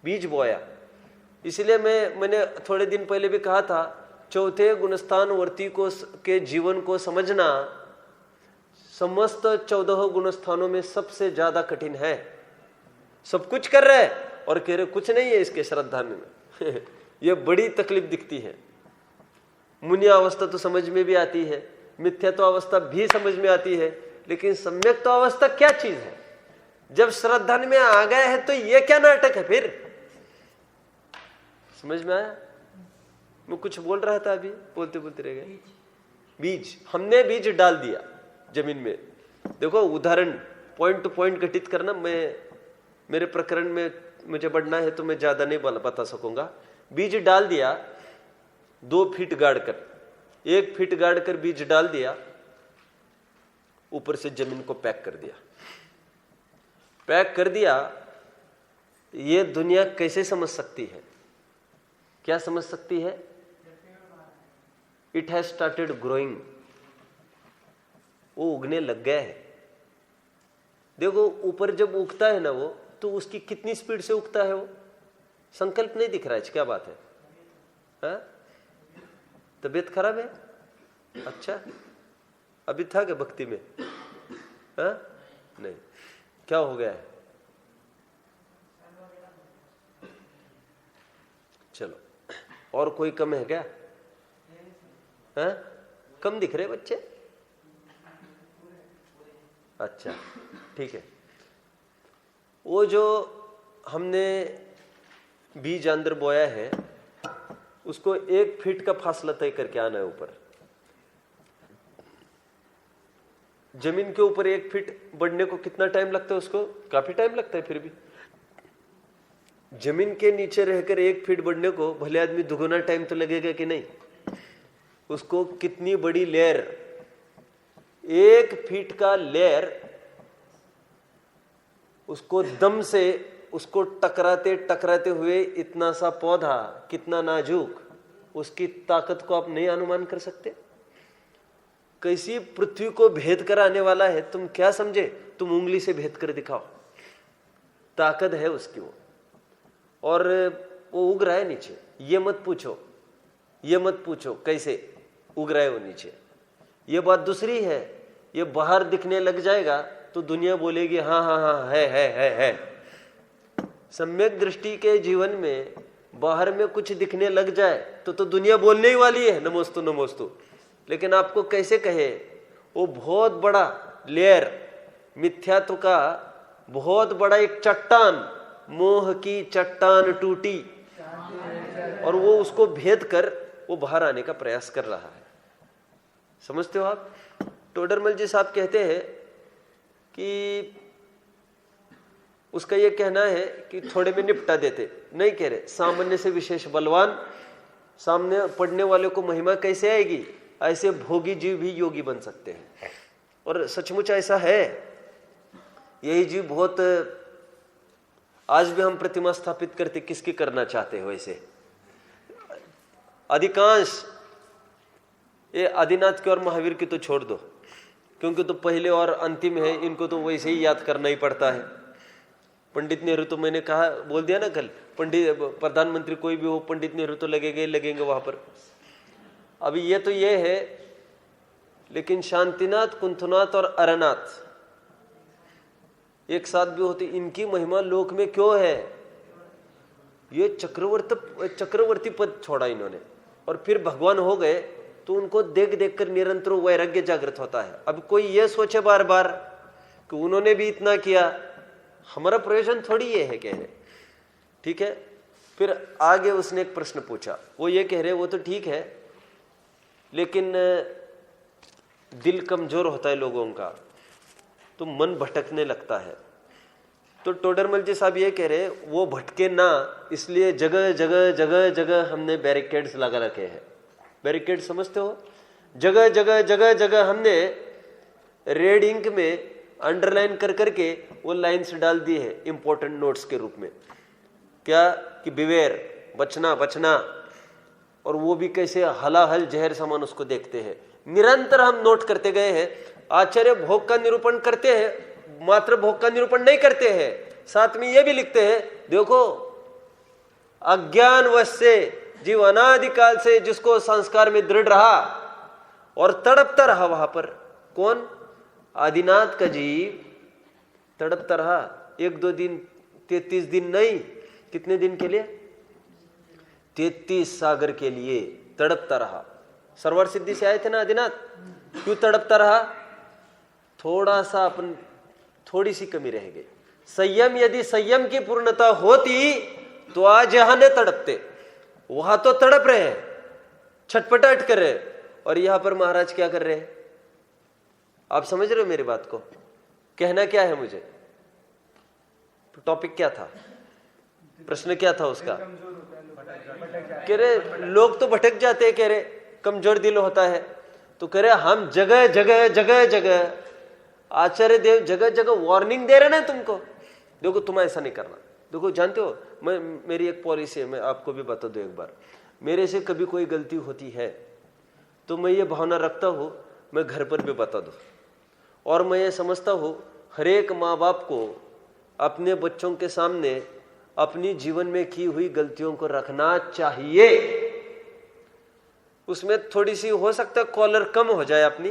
बीज बोया, इसलिए मैंने थोड़े दिन पहले भी कहा था, चौथे गुणस्थान वर्ती को के जीवन को समझना समस्त 14 गुणस्थानों में सबसे ज्यादा कठिन है। सब कुछ कर रहे हैं और कह रहे कुछ नहीं है इसके श्रद्धा में। यह बड़ी तकलीफ दिखती है। मुनि अवस्था तो समझ में भी आती है, मिथ्या तो अवस्था भी समझ में आती है, लेकिन सम्यक तो अवस्था क्या चीज है। जब श्रद्धा में आ गए हैं तो ये क्या नाटक है फिर। समझ में आया। मैं कुछ बोल रहा था अभी, बोलते बोलते रह गए। बीज, हमने बीज डाल दिया जमीन में। देखो उदाहरण पॉइंट टू पॉइंट घटित करना, मेरे प्रकरण में मुझे बढ़ना है तो मैं ज्यादा नहीं बता सकूंगा। बीज डाल दिया 2 फीट गाड़ कर, 1 फीट गाड़ कर बीज डाल दिया, ऊपर से जमीन को पैक कर दिया। पैक कर दिया, ये दुनिया कैसे समझ सकती है? क्या समझ सकती है? इट हैज स्टार्टेड ग्रोइंग, वो उगने लग गया है। देखो ऊपर जब उगता है ना वो, तो उसकी कितनी स्पीड से उगता है वो, संकल्प नहीं दिख रहा है। क्या बात है? हाँ? तबीयत खराब है? अच्छा, अभी था क्या भक्ति में? हाँ? नहीं, क्या हो गया है? चलो, और कोई कम है क्या? हाँ? कम दिख रहे बच्चे? अच्छा, ठीक है। वो जो हमने बीज अंदर बोया है, उसको 1 फीट का फासला तय करके आना है ऊपर। जमीन के ऊपर 1 फीट बढ़ने को कितना टाइम लगता है? उसको काफी टाइम लगता है। फिर भी जमीन के नीचे रहकर 1 फीट बढ़ने को भले आदमी दुगुना टाइम तो लगेगा कि नहीं? उसको कितनी बड़ी लेयर, 1 फीट का लेयर, उसको दम से उसको टकराते टकराते हुए इतना सा पौधा, कितना नाजुक, उसकी ताकत को आप नहीं अनुमान कर सकते। कैसी पृथ्वी को भेद कर आने वाला है, तुम क्या समझे? तुम उंगली से भेद कर दिखाओ, ताकत है उसकी वो। और वो उग रहा है नीचे, ये मत पूछो कैसे उग रहा है वो नीचे। ये बात दूसरी है, ये बाहर दिखने लग जाएगा तो दुनिया बोलेगी हाँ हाँ हाँ है। सम्यक दृष्टि के जीवन में बाहर में कुछ दिखने लग जाए तो दुनिया बोलने ही वाली है नमोस्तु नमोस्तु। लेकिन आपको कैसे कहे, वो बहुत बड़ा लेयर, मिथ्यात्व का बहुत बड़ा एक चट्टान, मोह की चट्टान टूटी, और वो उसको भेद कर वो बाहर आने का प्रयास कर रहा है। समझते हो आप? टोडरमल जी साहब कहते हैं कि उसका ये कहना है कि थोड़े में निपटा देते, नहीं कह रहे सामान्य से विशेष बलवान, सामने पढ़ने वाले को महिमा कैसे आएगी, ऐसे भोगी जीव भी योगी बन सकते हैं। और सचमुच ऐसा है, यही जीव बहुत, आज भी हम प्रतिमा स्थापित करते, किसकी करना चाहते हो? ऐसे अधिकांश ये आदिनाथ की और महावीर की तो छोड़ दो, क्योंकि तो पहले और अंतिम है, इनको तो वैसे ही याद करना ही पड़ता है। पंडित नेहरू तो मैंने कहा, बोल दिया ना कल, प्रधानमंत्री कोई भी हो, पंडित नेहरू तो लगेंगे वहां पर। अभी ये तो ये है, लेकिन शांतिनाथ, कुंथनाथ और अरनाथ एक साथ भी होते, इनकी महिमा लोक में क्यों है? ये चक्रवर्ती पद छोड़ा इन्होंने, और फिर भगवान हो गए, तो उनको देख देख कर निरंतर वैराग्य जागृत होता है। अब कोई ये सोचे बार बार कि उन्होंने भी इतना किया, हमारा प्रयोजन थोड़ी ये है कह रहे। ठीक है, फिर आगे उसने एक प्रश्न पूछा, वो ये कह रहे वो तो ठीक है, लेकिन दिल कमजोर होता है लोगों का, तो मन भटकने लगता है। तो टोडरमल जी साहब ये कह रहे वो भटके ना, इसलिए जगह जगह जगह जगह हमने बैरिकेड्स लगा रखे हैं। बैरिकेड समझते हो? जगह जगह जगह जगह हमने रेड इंक में अंडरलाइन कर करके वो लाइन्स डाल दी है इंपॉर्टेंट नोट्स के रूप में। क्या कि बिवेयर, बचना बचना। और वो भी कैसे हलाहल जहर समान उसको देखते हैं। निरंतर हम नोट करते गए हैं। आचार्य भोग का निरूपण करते हैं, मात्र भोग का निरूपण नहीं करते हैं, साथ में ये भी लिखते हैं, देखो अज्ञानवश से जीव अनादिकाल से जिसको संस्कार में दृढ़ रहा और तड़पता रहा वहां पर, कौन? आदिनाथ का जीव तड़पता रहा 1-2 दिन, 33 दिन नहीं, कितने दिन के लिए? 33 सागर के लिए तड़पता रहा। सरवर सिद्धि से आए थे ना आदिनाथ, क्यों तड़पता रहा? थोड़ा सा अपन, थोड़ी सी कमी रह गई। संयम, यदि संयम की पूर्णता होती तो आज यहां न तड़पते, वहां तो तड़प रहे हैं, छटपटाहट कर रहे, और यहां पर महाराज क्या कर रहे हैं? आप समझ रहे हो मेरी बात को? कहना क्या है मुझे? टॉपिक क्या था? प्रश्न क्या था उसका? कह रहे लोग तो भटक जाते हैं, कह रहे कमजोर दिल होता है। तो कह रहे हम जगह जगह जगह जगह, आचार्य देव जगह जगह वार्निंग दे रहे ना तुमको, देखो तुम ऐसा नहीं करना। देखो जानते हो, मेरी एक पॉलिसी है, मैं आपको भी बता दूं एक बार। मेरे से कभी कोई गलती होती है तो मैं ये भावना रखता हूं मैं घर पर भी बता दूं, और मैं ये समझता हूं हर एक माँ बाप को अपने बच्चों के सामने अपनी जीवन में की हुई गलतियों को रखना चाहिए। उसमें थोड़ी सी हो सकता है कॉलर कम हो जाए अपनी,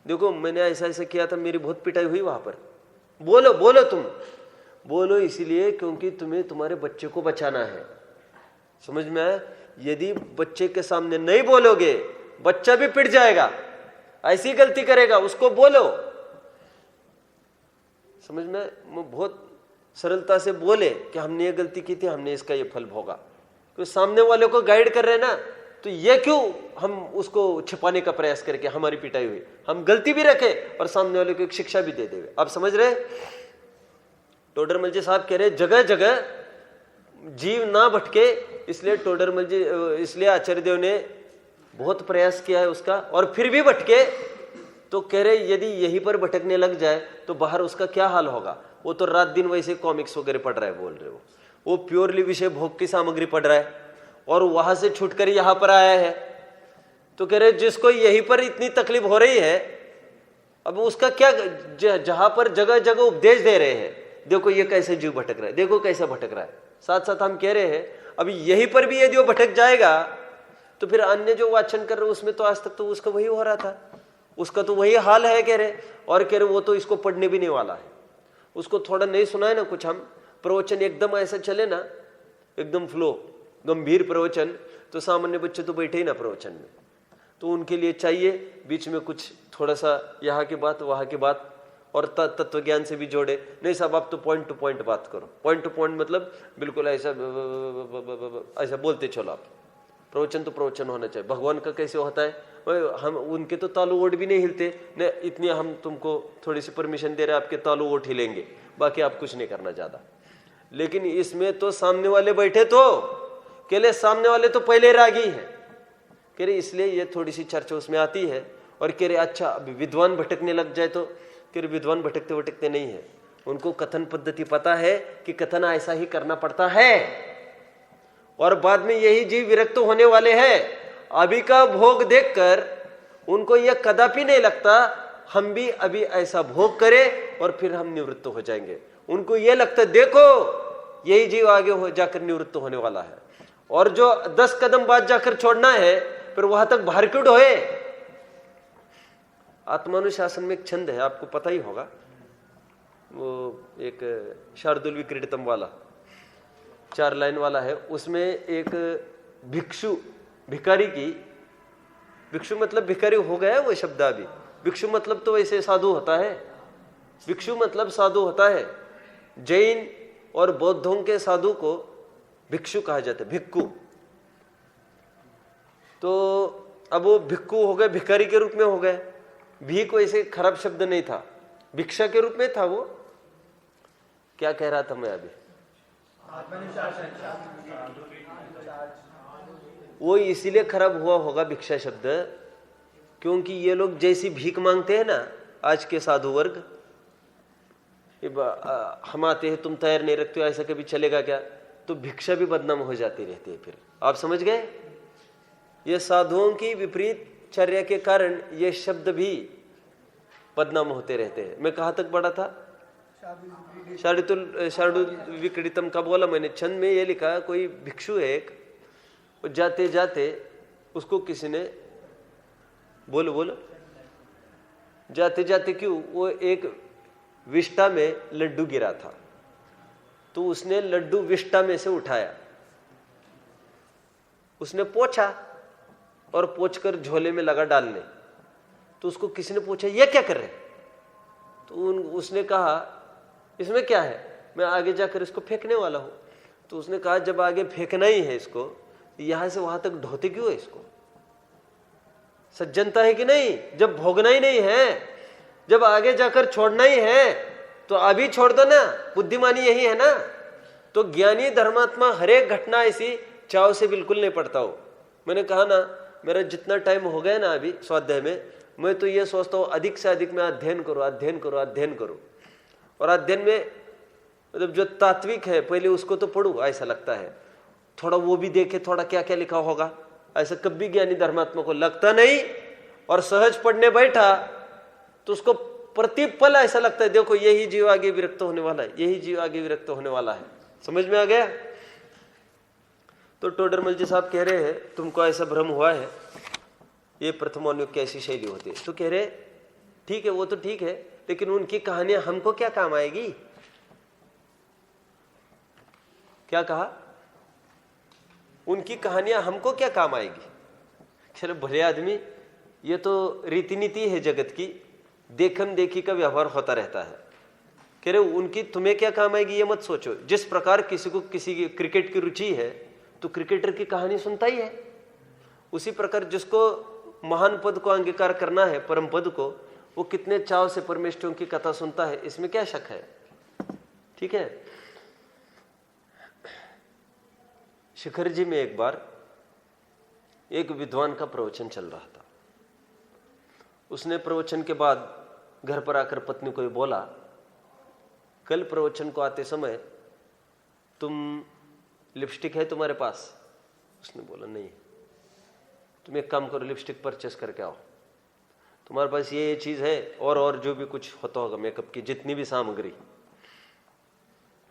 देखो मैंने ऐसा ऐसा किया था, मेरी बहुत पिटाई हुई वहां पर, बोलो बोलो तुम बोलो, इसीलिए क्योंकि तुम्हें तुम्हारे बच्चे को बचाना है। समझ में आया? यदि बच्चे के सामने नहीं बोलोगे बच्चा भी पिट जाएगा, ऐसी गलती करेगा, उसको बोलो। समझ में? बहुत सरलता से बोले कि हमने ये गलती की थी, हमने इसका ये फल भोगा। क्योंकि सामने वाले को गाइड कर रहे हैं ना, तो ये क्यों हम उसको छिपाने का प्रयास करके हमारी पिटाई हुई, हम गलती भी रखे और सामने वाले को एक शिक्षा भी दे देवे। आप समझ रहे? टोडरमल जी साहब कह रहे जगह जगह जीव ना भटके, इसलिए टोडरमल जी, इसलिए आचार्य देव ने बहुत प्रयास किया है उसका, और फिर भी भटके तो कह रहे यदि यहीं पर भटकने लग जाए तो बाहर उसका क्या हाल होगा। वो तो रात दिन वैसे कॉमिक्स वगैरह पढ़ रहा है, बोल रहे वो प्योरली विषय भोग की सामग्री पढ़ रहा है और वहां से छूटकर यहां पर आया है। तो कह रहे जिसको यहीं पर इतनी तकलीफ हो रही है, अब उसका क्या, जहां पर जगह जगह उपदेश दे रहे हैं, देखो ये कैसे जीव भटक रहा है, देखो कैसा भटक रहा है। साथ साथ हम कह रहे हैं अभी यहीं पर भी यदि वो भटक जाएगा तो फिर अन्य जो वाचन कर रहे उसमें तो आज तक तो उसका वही हो रहा था, उसका तो वही हाल है कह रहे। और कह रहे वो तो इसको पढ़ने भी नहीं वाला है, उसको थोड़ा नहीं सुना है ना कुछ, हम प्रवचन एकदम ऐसा चले ना, एकदम फ्लो गंभीर प्रवचन, तो सामान्य बच्चे तो बैठे ही ना प्रवचन में, तो उनके लिए चाहिए बीच में कुछ थोड़ा सा यहाँ की बात वहाँ की बात, और तत्व ज्ञान से भी जोड़े। नहीं साहब आप तो पॉइंट टू पॉइंट बात करो, पॉइंट टू पॉइंट मतलब बिल्कुल ऐसा ऐसा बोलते चलो आप। प्रवचन तो प्रवचन होना चाहिए। भगवान का कैसे होता है, हम उनके तो तालू ओट भी नहीं हिलते न, इतनी हम तुमको थोड़ी सी परमिशन दे रहे हैं, आपके तालू ओट हिलेंगे, बाकी आप कुछ नहीं करना ज्यादा। लेकिन इसमें तो सामने वाले बैठे तो केले, सामने वाले तो पहले रागी है कह रहे, इसलिए ये थोड़ी सी चर्चा उसमें आती है। और कह रहे अच्छा अभी विद्वान भटकने लग जाए तो कह रहे विद्वान भटकते भटकते नहीं है, उनको कथन पद्धति पता है कि कथन ऐसा ही करना पड़ता है, और बाद में यही जीव विरक्त होने वाले हैं। अभी का भोग देखकर उनको यह कदापि नहीं लगता हम भी अभी ऐसा भोग करें और फिर हम निवृत्त हो जाएंगे। उनको यह लगता है देखो यही जीव आगे हो जाकर निवृत्त होने वाला है, और जो 10 कदम बाद जाकर छोड़ना है फिर वहां तक बाहर क्यों ढोए। आत्मानुशासन में एक छंद है, आपको पता ही होगा, वो एक शार्दुल विक्रीडितम वाला 4 लाइन वाला है। उसमें एक भिक्षु भिखारी की, भिक्षु मतलब भिखारी हो गया है वो शब्द अभी, भिक्षु मतलब तो वैसे साधु होता है, भिक्षु मतलब साधु होता है। जैन और बौद्धों के साधु को भिक्षु कहा जाता है, भिक्खु। तो अब वो भिक्खु हो गए, भिखारी के रूप में हो गए। भीख वैसे खराब शब्द नहीं था, भिक्षा के रूप में था वो। क्या कह रहा था मैं अभी, वो इसीलिए खराब हुआ होगा भिक्षा शब्द, क्योंकि ये लोग जैसी भीख मांगते हैं ना आज के साधु वर्ग, हम आते हैं तुम तैयार नहीं रखते हो, ऐसा कभी चलेगा क्या, तो भिक्षा भी बदनाम हो जाती रहती है। फिर आप समझ गए, ये साधुओं की विपरीत चर्या के कारण ये शब्द भी बदनाम होते रहते हैं। मैं कहाँ तक पढ़ा था, शार्दुल विक्रीडितम का बोला मैंने, छंद में ये लिखा कोई भिक्षु है एक, जाते जाते उसको किसी ने, बोलो बोलो, जाते जाते क्यों, वो एक विष्टा में लड्डू गिरा था, तो उसने लड्डू विष्टा में से उठाया, उसने पोंछा और पोंछकर झोले में लगा डालने। तो उसको किसी ने पूछा ये क्या कर रहे, तो उसने कहा इसमें क्या है, मैं आगे जाकर इसको फेंकने वाला हूं। तो उसने कहा जब आगे फेंकना ही है इसको, यहां से वहां तक ढोते क्यों है इसको, सज्जनता है कि नहीं? जब भोगना ही नहीं है, जब आगे जाकर छोड़ना ही है तो अभी छोड़ दो ना, बुद्धिमानी यही है ना। तो ज्ञानी धर्मात्मा हर एक घटना ऐसी चाव से बिल्कुल नहीं पढ़ता हो। मैंने कहा ना, मेरा जितना टाइम हो गया ना अभी स्वाध्याय में, मैं तो ये सोचता हूँ अधिक से अधिक मैं अध्ययन करूँ, अध्ययन करूँ, अध्ययन करूँ। और अध्ययन में मतलब जो तात्विक है पहले उसको तो पढ़ूँ, ऐसा लगता है। थोड़ा वो भी देखे, थोड़ा क्या क्या लिखा होगा, ऐसा कभी ज्ञानी धर्मात्मा को लगता नहीं। और सहज पढ़ने बैठा तो उसको प्रतिपल ऐसा लगता है, देखो यही जीव आगे विरक्त होने वाला है, यही जीव आगे विरक्त होने वाला है। समझ में आ गया? तो टोडरमल जी साहब कह रहे हैं तुमको ऐसा भ्रम हुआ है, ये प्रथमानुयोग की ऐसी शैली होती है। तो कह रहे ठीक है, वो तो ठीक है, लेकिन उनकी कहानियां हमको क्या काम आएगी? क्या कहा? उनकी कहानियां हमको क्या काम आएगी? चलो भले आदमी, ये तो रीति नीति है जगत की, देखम देखी का व्यवहार होता रहता है। कह रहे उनकी तुम्हें क्या काम आएगी ये मत सोचो। जिस प्रकार किसी को किसी की क्रिकेट की रुचि है तो क्रिकेटर की कहानी सुनता ही है, उसी प्रकार जिसको महान पद को अंगीकार करना है, परम पद को, वो कितने चाव से परमेश्वरों की कथा सुनता है, इसमें क्या शक है? ठीक है। शिखर जी में एक बार एक विद्वान का प्रवचन चल रहा था। उसने प्रवचन के बाद घर पर आकर पत्नी को बोला, कल प्रवचन को आते समय तुम लिपस्टिक है तुम्हारे पास? उसने बोला नहीं। तुम एक काम करो, लिपस्टिक परचेस करके आओ, तुम्हारे पास ये चीज है, और जो भी कुछ होता होगा मेकअप की जितनी भी सामग्री।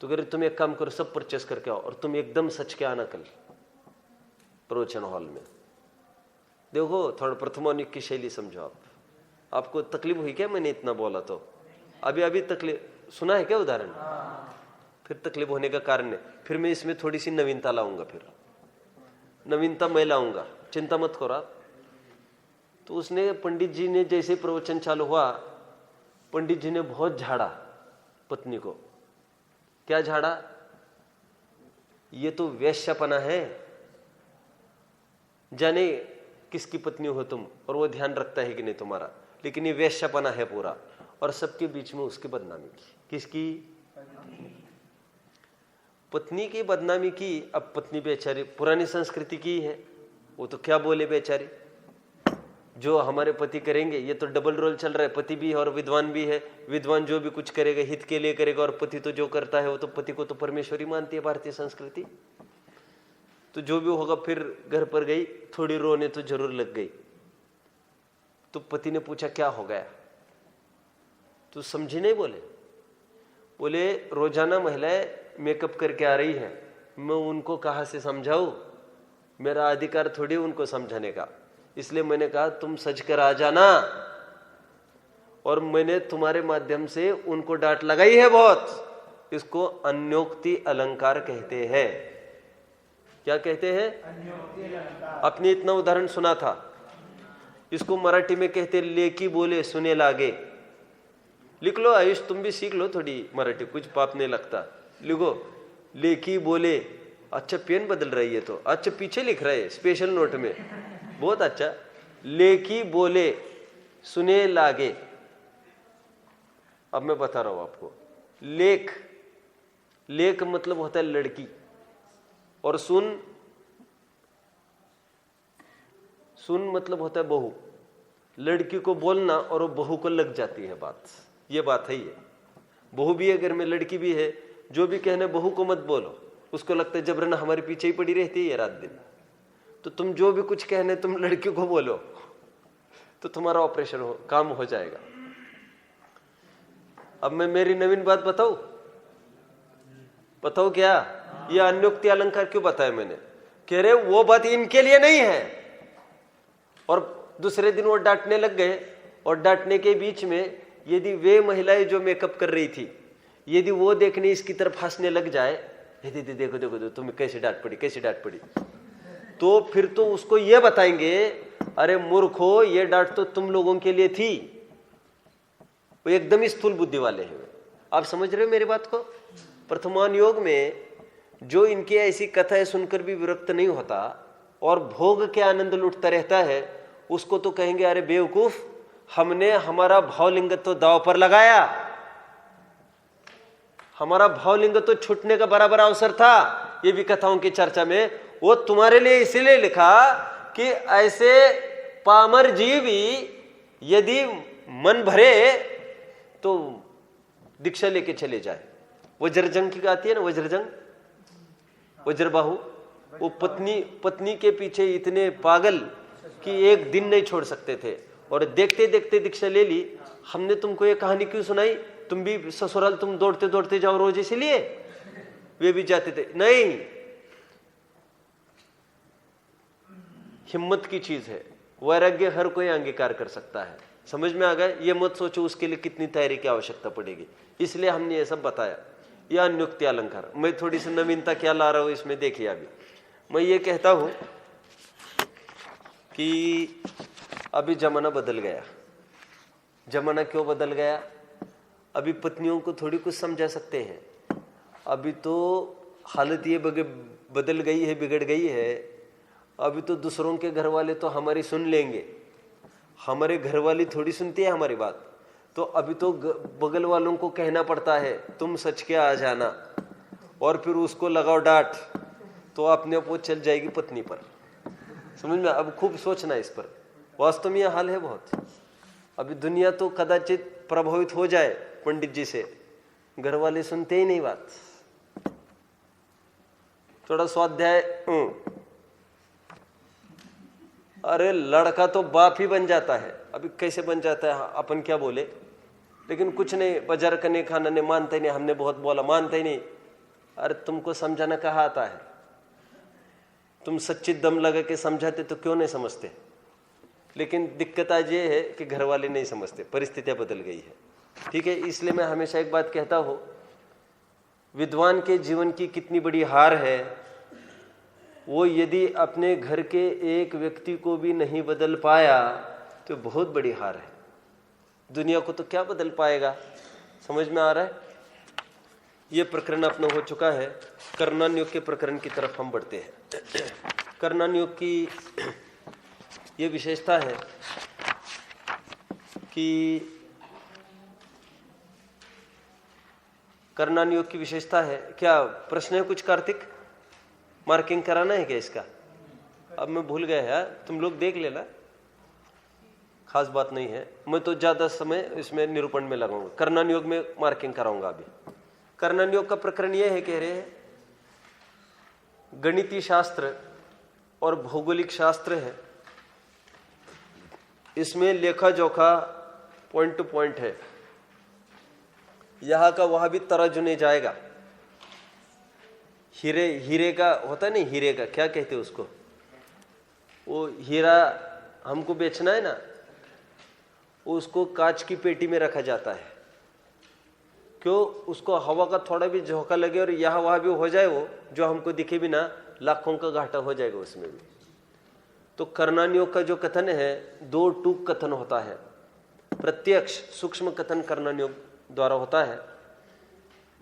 तो कह तुम एक काम करो, सब परचेस करके आओ और तुम एकदम सच के आना कल प्रवचन हॉल में। देखो थोड़ा प्रथमानुयोग की शैली समझो आप। आपको तकलीफ हुई क्या मैंने इतना बोला? तो अभी तकलीफ सुना है क्या उदाहरण? फिर तकलीफ होने का कारण है। फिर मैं इसमें थोड़ी सी नवीनता लाऊंगा, फिर नवीनता मैं लाऊंगा, चिंता मत करो आप। तो उसने, पंडित जी ने जैसे प्रवचन चालू हुआ, पंडित जी ने बहुत झाड़ा पत्नी को। क्या झाड़ा? ये तो वेश्यापना है, जाने किसकी पत्नी हो तुम और वो ध्यान रखता है कि नहीं तुम्हारा, लेकिन ये वेश्यापना है पूरा। और सबके बीच में उसकी बदनामी की। किसकी? पत्नी की बदनामी की। अब पत्नी बेचारी पुरानी संस्कृति की है, वो तो क्या बोले बेचारी। जो हमारे पति करेंगे, ये तो डबल रोल चल रहा है, पति भी है और विद्वान भी है। विद्वान जो भी कुछ करेगा हित के लिए करेगा, और पति तो जो करता है वो तो पति को तो परमेश्वरी मानती है भारतीय संस्कृति। तो जो भी होगा, फिर घर पर गई, थोड़ी रोने तो जरूर लग गई। तो पति ने पूछा क्या हो गया? तो समझी नहीं। बोले रोजाना महिलाएं मेकअप करके आ रही है, मैं उनको कहां से समझाऊं? मेरा अधिकार थोड़ी उनको समझाने का। इसलिए मैंने कहा तुम सज कर आ जाना, और मैंने तुम्हारे माध्यम से उनको डांट लगाई है बहुत। इसको अन्योक्ति अलंकार कहते हैं। क्या कहते हैं? अपनी इतना उदाहरण सुना था। इसको मराठी में कहते लेकी बोले सुने लागे। लिख लो आयुष, तुम भी सीख लो थोड़ी मराठी, कुछ पाप नहीं लगता। लिखो लेकी बोले। अच्छा पेन बदल रही है तो अच्छा पीछे लिख रहे हैं स्पेशल नोट में, बहुत अच्छा। लेकी बोले सुने लागे। अब मैं बता रहा हूं आपको। लेक मतलब होता है लड़की, और सुन मतलब होता है बहू। लड़की को बोलना और वो बहू को लग जाती है बात, ये बात है। ये बहू भी है घर में, लड़की भी है। जो भी कहने बहू को मत बोलो, उसको लगता है जबरन हमारे पीछे ही पड़ी रहती है ये रात दिन। तो तुम जो भी कुछ कहने तुम लड़की को बोलो तो तुम्हारा ऑपरेशन काम हो जाएगा। अब मैं मेरी नवीन बात बताऊं क्या? ये अन्योक्ति अलंकार क्यों बताया मैंने? कह रहे वो बात इनके लिए नहीं है। और दूसरे दिन वो डांटने लग गए, और डांटने के बीच में यदि वे महिलाएं जो मेकअप कर रही थी, यदि वो देखने इसकी तरफ हंसने लग जाए, दीदी देखो तुम्हें कैसे डांट पड़ी, तो फिर तो उसको ये बताएंगे, अरे मूर्खो ये डांट तो तुम लोगों के लिए थी। वो एकदम ही स्थूल बुद्धि वाले हैं। आप समझ रहे हो मेरी बात को? प्रथमानुयोग में जो इनकी ऐसी कथाएं सुनकर भी विरक्त नहीं होता और भोग के आनंद लुटता रहता है, उसको तो कहेंगे अरे बेवकूफ, हमने हमारा भावलिंग तो दांव पर लगाया, हमारा भावलिंग तो छूटने का बराबर अवसर था। ये भी कथाओं की चर्चा में वो तुम्हारे लिए इसीलिए लिखा कि ऐसे पामर जीवी यदि मन भरे तो दीक्षा लेके चले जाए। वज्रजंग की आती है ना, वज्रजंग, वज्रबाहु, वो पत्नी के पीछे इतने पागल कि एक दिन नहीं छोड़ सकते थे और देखते देखते दीक्षा ले ली। हमने तुमको ये कहानी क्यों सुनाई, तुम भी ससुराल तुम दौड़ते दौड़ते जाओ रोज, इसीलिए वे भी जाते थे। नहीं, हिम्मत की चीज है, वैराग्य हर कोई अंगीकार कर सकता है। समझ में आ गया? ये मत सोचो उसके लिए कितनी तैयारी की आवश्यकता पड़ेगी, इसलिए हमने ये सब बताया। या अनुक्ति अलंकार, मैं थोड़ी सी नवीनता क्या ला रहा हूं इसमें देखिए। अभी मैं ये कहता हूं कि अभी जमाना बदल गया। जमाना क्यों बदल गया? अभी पत्नियों को थोड़ी कुछ समझा सकते हैं। अभी तो हालत ये बदल गई है, बिगड़ गई है। अभी तो दूसरों के घर वाले तो हमारी सुन लेंगे, हमारे घर वाली थोड़ी सुनती है हमारी बात। तो अभी तो बगल वालों को कहना पड़ता है तुम सच के आ जाना, और फिर उसको लगाओ डांट, तो अपने आप वो चल जाएगी पत्नी पर। समझ में? अब खूब सोचना इस पर। वास्तव में यह हाल है बहुत। अभी दुनिया तो कदाचित प्रभावित हो जाए पंडित जी से, घर वाले सुनते ही नहीं बात। थोड़ा स्वाध्याय, अरे लड़का तो बाप ही बन जाता है। अभी कैसे बन जाता है अपन क्या बोले, लेकिन कुछ नहीं, बाजार करने खाना नहीं, मानते नहीं, हमने बहुत बोला, मानते ही नहीं। अरे तुमको समझाना कहाँ आता है? तुम सच्ची दम लगा के समझाते तो क्यों नहीं समझते? लेकिन दिक्कत आज ये है कि घर वाले नहीं समझते, परिस्थितियां बदल गई है। ठीक है, इसलिए मैं हमेशा एक बात कहता हूं, विद्वान के जीवन की कितनी बड़ी हार है, वो यदि अपने घर के एक व्यक्ति को भी नहीं बदल पाया तो बहुत बड़ी हार है। दुनिया को तो क्या बदल पाएगा? समझ में आ रहा है? ये प्रकरण अपना हो चुका है। कर्णन योग के प्रकरण की तरफ हम बढ़ते हैं। कर्णन योग की ये विशेषता है कि कर्णन योग की विशेषता है, क्या प्रश्न है कुछ कार्तिक? मार्किंग कराना है क्या इसका? अब मैं भूल गया है, तुम लोग देख लेना, खास बात नहीं है। मैं तो ज्यादा समय इसमें निरूपण में लगाऊंगा, कर्णन योग में मार्किंग कराऊंगा। अभी कर्णन योग का प्रकरण यह है, कह रहे हैं गणितीय शास्त्र और भौगोलिक शास्त्र है, इसमें लेखा जोखा पॉइंट टू पॉइंट है। यहां का वहां भी तराजू नहीं जाएगा। हीरे का होता नहीं, हीरे का क्या कहते हैं उसको, वो हीरा हमको बेचना है ना, उसको कांच की पेटी में रखा जाता है। क्यों? उसको हवा का थोड़ा भी झोंका लगे और यहाँ वहां भी हो जाए, वो जो हमको दिखे भी ना, लाखों का घाटा हो जाएगा उसमें भी। तो कर्णन योग का जो कथन है, दो टूक कथन होता है। प्रत्यक्ष सूक्ष्म कथन कर्णन योग द्वारा होता है।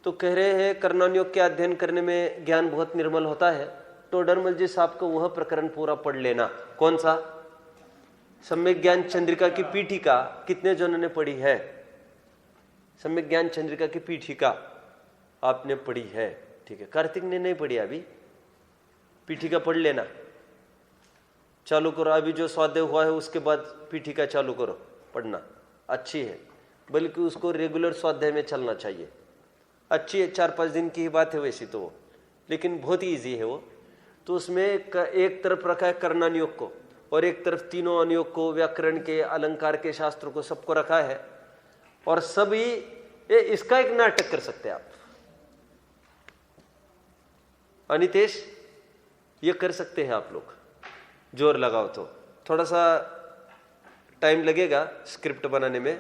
तो कह रहे हैं कर्णन योग के अध्ययन करने में ज्ञान बहुत निर्मल होता है। टोडरमल जी साहब को वह प्रकरण पूरा पढ़ लेना। कौन सा? सम्यक ज्ञान चंद्रिका की पीठिका। कितने जनों ने पढ़ी है? सम्यक ज्ञान चंद्रिका की पीठिका आपने पढ़ी है? ठीक है, कार्तिक ने नहीं पढ़ी अभी, पीठिका पढ़ लेना, चालू करो। अभी जो स्वाध्याय हुआ है उसके बाद पीठिका चालू करो पढ़ना, अच्छी है। बल्कि उसको रेगुलर स्वाध्याय में चलना चाहिए। अच्छी है, 4-5 दिन की ही बात है वैसी तो वो, लेकिन बहुत ही ईजी है वो। तो उसमें एक तरफ रखा है कर्णन योग को, और एक तरफ तीनों अनुयोग को, व्याकरण के, अलंकार के शास्त्रों को, सबको रखा है। और सभी इसका एक नाटक कर सकते हैं आप। अनितेश, ये कर सकते हैं आप लोग, जोर लगाओ तो। थोड़ा सा टाइम लगेगा स्क्रिप्ट बनाने में,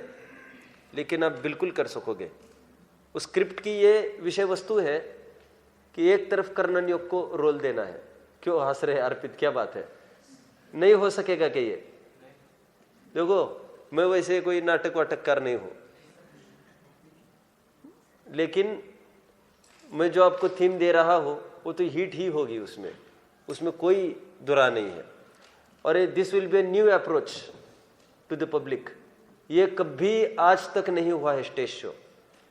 लेकिन आप बिल्कुल कर सकोगे। उस स्क्रिप्ट की ये विषय वस्तु है कि एक तरफ कर्णन योग को रोल देना है। क्यों हंस रहे अर्पित, क्या बात है? नहीं हो सकेगा क्या ये? देखो, मैं वैसे कोई नाटक वाटककार नहीं हूं, लेकिन मैं जो आपको थीम दे रहा हूं वो तो हिट ही होगी, उसमें कोई दुरा नहीं है। और this will be a new approach to the public. ये कभी आज तक नहीं हुआ है स्टेज शो।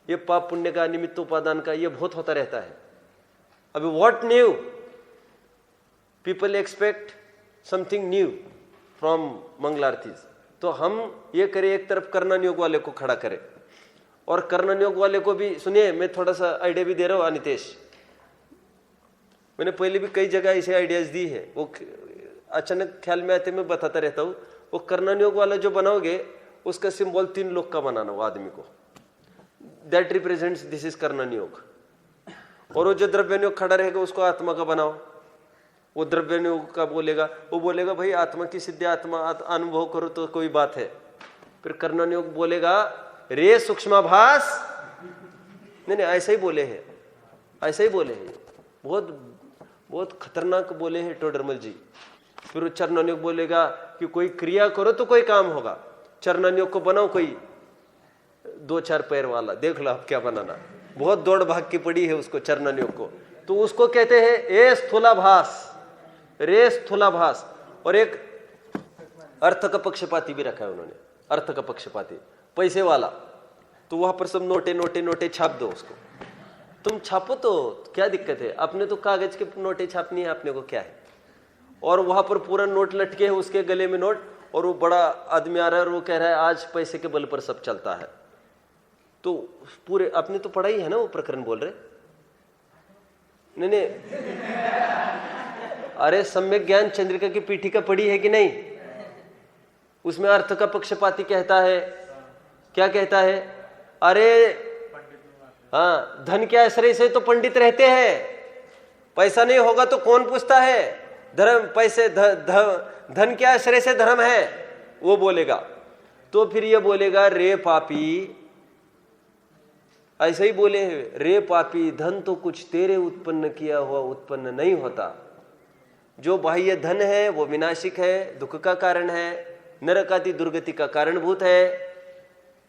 ये पाप पुण्य का, निमित्त उपादान का, ये बहुत होता रहता है। अभी what new, people expect something new from Mangal Aartis. तो हम ये करें, एक तरफ कर्णन योग वाले को खड़ा करें, और कर्णन योग वाले को भी सुनिए। मैं थोड़ा सा आइडिया भी दे रहा हूं अनितेश, मैंने पहले भी कई जगह ऐसे आइडियाज दी है, वो अचानक ख्याल में आते मैं बताता रहता हूं। वो कर्णन योग वाला जो बनाओगे उसका सिंबल 3 लोग का बनाना, वो आदमी को, that represents this is Karnan योग। और वो जो द्रव्य योग खड़ा रहेगा उसको आत्मा का बनाओ। वो द्रव्य योग का बोलेगा, वो बोलेगा भाई आत्मा की सिद्धि, आत्मा अनुभव करो तो कोई बात है। फिर कर्णन योग बोलेगा रे सूक्ष्माभास, नहीं ऐसा ही बोले हैं, ऐसा ही बोले हैं, बहुत बहुत खतरनाक बोले हैं टोडरमल जी। फिर चरणन योग बोलेगा कि कोई क्रिया करो तो कोई काम होगा। चरणन योग को बनाओ कोई 2-4 पैर वाला, देख लो आप क्या बनाना। बहुत दौड़ भाग की पड़ी है उसको चरणन योग को, तो उसको कहते हैं ए स्थूलाभास, रे स्थूलाभास। और एक अर्थ का पक्षपाती भी रखा है उन्होंने, अर्थ का पक्षपाती पैसे वाला। तो वहां पर सब नोटे नोटे नोटे छाप दो उसको, तुम छापो तो क्या दिक्कत है, अपने तो कागज के नोटे छापनी है, अपने को क्या है। और वहां पर पूरा नोट लटके है, उसके गले में नोट, और वो बड़ा आदमी आ रहा है और वो कह रहा है आज पैसे के बल पर सब चलता है। तो पूरे अपने तो पढ़ाई है ना, वो प्रकरण बोल रहे नहीं। अरे सम्यक ज्ञान चंद्रिका की पीठिका पढ़ी है कि नहीं? उसमें अर्थ का पक्षपाती कहता है, क्या कहता है? अरे हाँ, धन के आश्रय से तो पंडित रहते हैं, पैसा नहीं होगा तो कौन पूछता है? धर्म पैसे धन के आश्रय से धर्म है, वो बोलेगा। तो फिर ये बोलेगा रे पापी, ऐसे ही बोले हैं, रे पापी धन तो कुछ तेरे उत्पन्न किया हुआ उत्पन्न नहीं होता। जो बाह्य धन है वो विनाशिक है, दुख का कारण है, नरक आदि दुर्गति का कारणभूत है,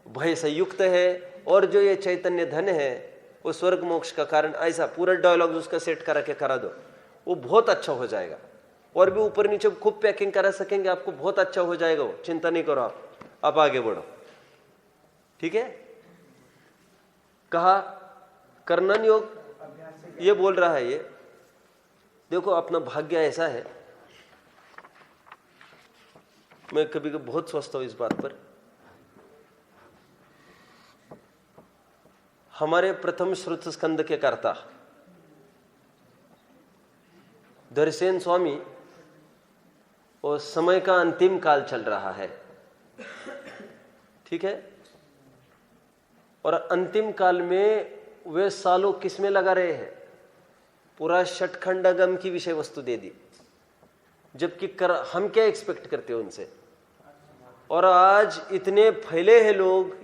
भय से युक्त है। और जो ये चैतन्य धन है वो स्वर्ग मोक्ष का कारण। ऐसा पूरा डायलॉग उसका सेट करा के करा दो, वो बहुत अच्छा हो जाएगा। और भी ऊपर नीचे खूब पैकिंग करा सकेंगे, आपको बहुत अच्छा हो जाएगा वो, चिंता नहीं करो आप आगे बढ़ो, ठीक है। कहा कर्णन योग ये बोल रहा है, ये देखो अपना भाग्य ऐसा है। मैं कभी कभी बहुत सोचता हूं इस बात पर। हमारे प्रथम श्रुत स्कंद के कर्ता धरसेन स्वामी, और समय का अंतिम काल चल रहा है, ठीक है। और अंतिम काल में वे सालों किसमें लगा रहे हैं? पूरा षटखंडगम की विषय वस्तु दे दी, जबकि हम क्या एक्सपेक्ट करते हैं उनसे। और आज इतने फैले हैं लोग,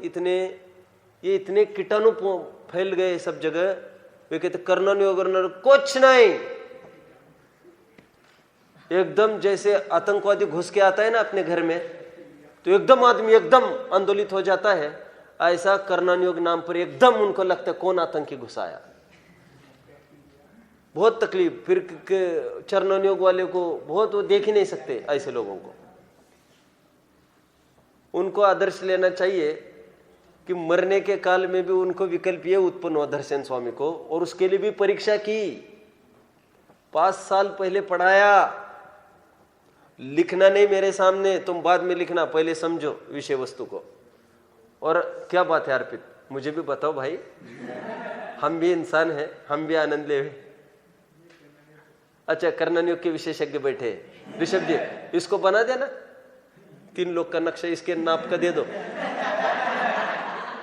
इतने कीटाणु फैल गए सब जगह। वे कहते कर्णन योग कुछ नहीं, एकदम जैसे आतंकवादी घुस के आता है ना अपने घर में, तो एकदम आदमी एकदम आंदोलित हो जाता है। ऐसा कर्णन योग नाम पर एकदम उनको लगता है कौन आतंकी घुसाया, बहुत तकलीफ। फिर चरणन योग वाले को बहुत, वो देख ही नहीं सकते ऐसे लोगों को। उनको आदर्श लेना चाहिए कि मरने के काल में भी उनको विकल्प ये उत्पन्न हुआ धरसेन स्वामी को, और उसके लिए भी परीक्षा की। 5 साल पहले पढ़ाया, लिखना नहीं मेरे सामने, तुम बाद में लिखना, पहले समझो विषय वस्तु को। और क्या बात है अर्पित, मुझे भी बताओ भाई, हम भी इंसान हैं, हम भी आनंद ले। अच्छा, कर्णन योग के विशेषज्ञ बैठे, ऋषभ जी इसको बना देना, 3 लोग का नक्शा इसके नाप का दे दो,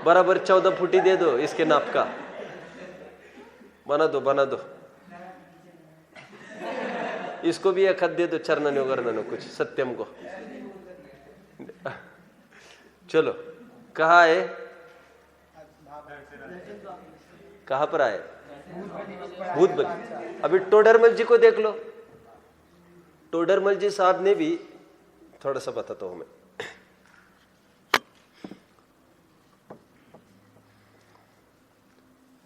बराबर 14 फुटी दे दो इसके नाप का, बना दो। इसको भी एक हाथ दे दो, चरणन योग वर्णन कुछ सत्यम को। चलो, कहाँ है, कहाँ पर आए? भूत बल। अभी टोडरमल जी को देख लो, टोडरमल जी साहब ने भी, थोड़ा सा बताता हूं मैं।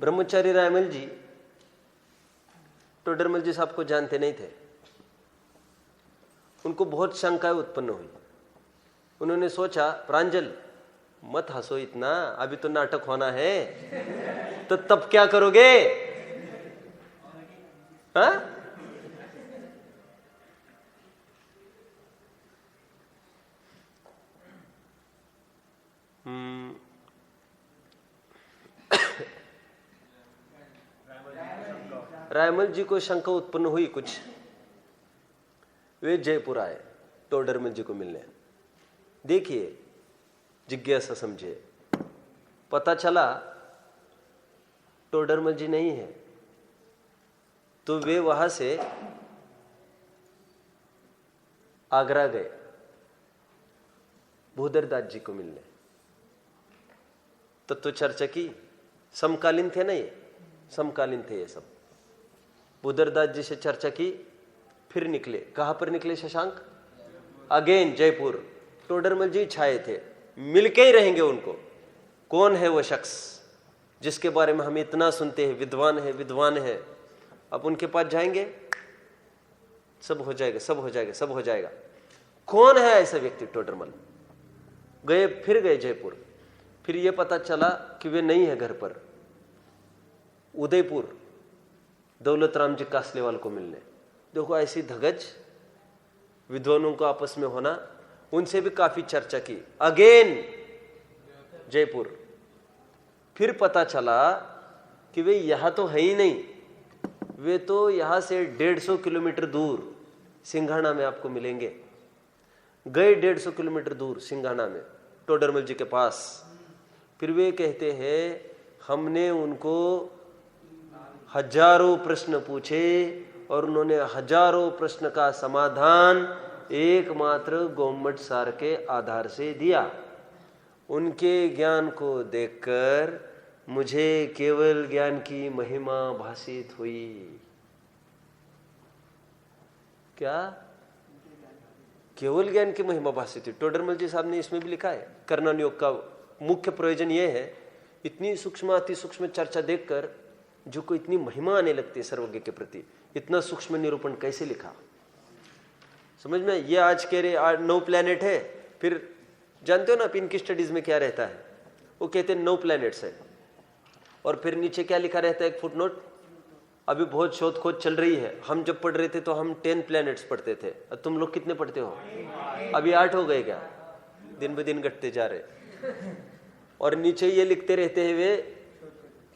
ब्रह्मचारी रायमल जी टोडरमल जी साहब को जानते नहीं थे। उनको बहुत शंकाएं उत्पन्न हुई। उन्होंने सोचा, प्रांजल मत हंसो इतना, अभी तो नाटक होना है, तो तब क्या करोगे? हाँ? रायमल जी को शंका उत्पन्न हुई कुछ। वे जयपुर आए टोडरमल जी को मिलने। देखिए, जिज्ञासा समझिए। पता चला टोडरमल जी नहीं है, तो वे वहां से आगरा गए भूधरदास जी को मिलने। तत्व चर्चा की। समकालीन थे ना, ये समकालीन थे ये सब। भूधरदास जी से चर्चा की, फिर निकले। कहां पर निकले शशांक? अगेन जयपुर। टोडरमल जी छाए थे, मिलके ही रहेंगे उनको। कौन है वो शख्स जिसके बारे में हम इतना सुनते हैं, विद्वान है विद्वान है। अब उनके पास जाएंगे, सब हो जाएगा, सब हो जाएगा, सब हो जाएगा। कौन है ऐसा व्यक्ति? टोडरमल गए, फिर गए जयपुर। फिर ये पता चला कि वे नहीं है घर पर। उदयपुर दौलत राम जी कासलेवाल को मिलने। देखो, ऐसी धगज विद्वानों को आपस में होना। उनसे भी काफी चर्चा की। अगेन जयपुर। फिर पता चला कि वे यहां तो है ही नहीं, वे तो यहां से 150 किलोमीटर दूर सिंघाना में आपको मिलेंगे। गए 150 किलोमीटर दूर सिंघाना में टोडरमल जी के पास। फिर वे कहते हैं, हमने उनको हजारों प्रश्न पूछे और उन्होंने हजारों प्रश्न का समाधान एकमात्र गोमट सार के आधार से दिया। उनके ज्ञान को देखकर मुझे केवल ज्ञान की महिमा भासित हुई। क्या? केवल ज्ञान की महिमा भासित हुई। टोडरमल जी साहब ने इसमें भी लिखा है। कर्णन योग का मुख्य प्रयोजन यह है, इतनी सूक्ष्म अति सूक्ष्म चर्चा देखकर जो को इतनी महिमा आने लगती है सर्वज्ञ के प्रति, इतना सूक्ष्म निरूपण कैसे लिखा? समझ में? ये आज कह रहे 9 प्लैनेट है, फिर जानते हो ना इनकी स्टडीज में क्या रहता है? वो कहते हैं 9 प्लैनेट्स है, और फिर नीचे क्या लिखा रहता है? एक फुटनोट, अभी बहुत शोध खोज चल रही है। हम जब पढ़ रहे थे तो हम 10 प्लैनेट्स पढ़ते थे, और तुम लोग कितने पढ़ते हो? अभी 8 हो गए क्या? दिन ब दिन घटते जा रहे। और नीचे ये लिखते रहते हैं वे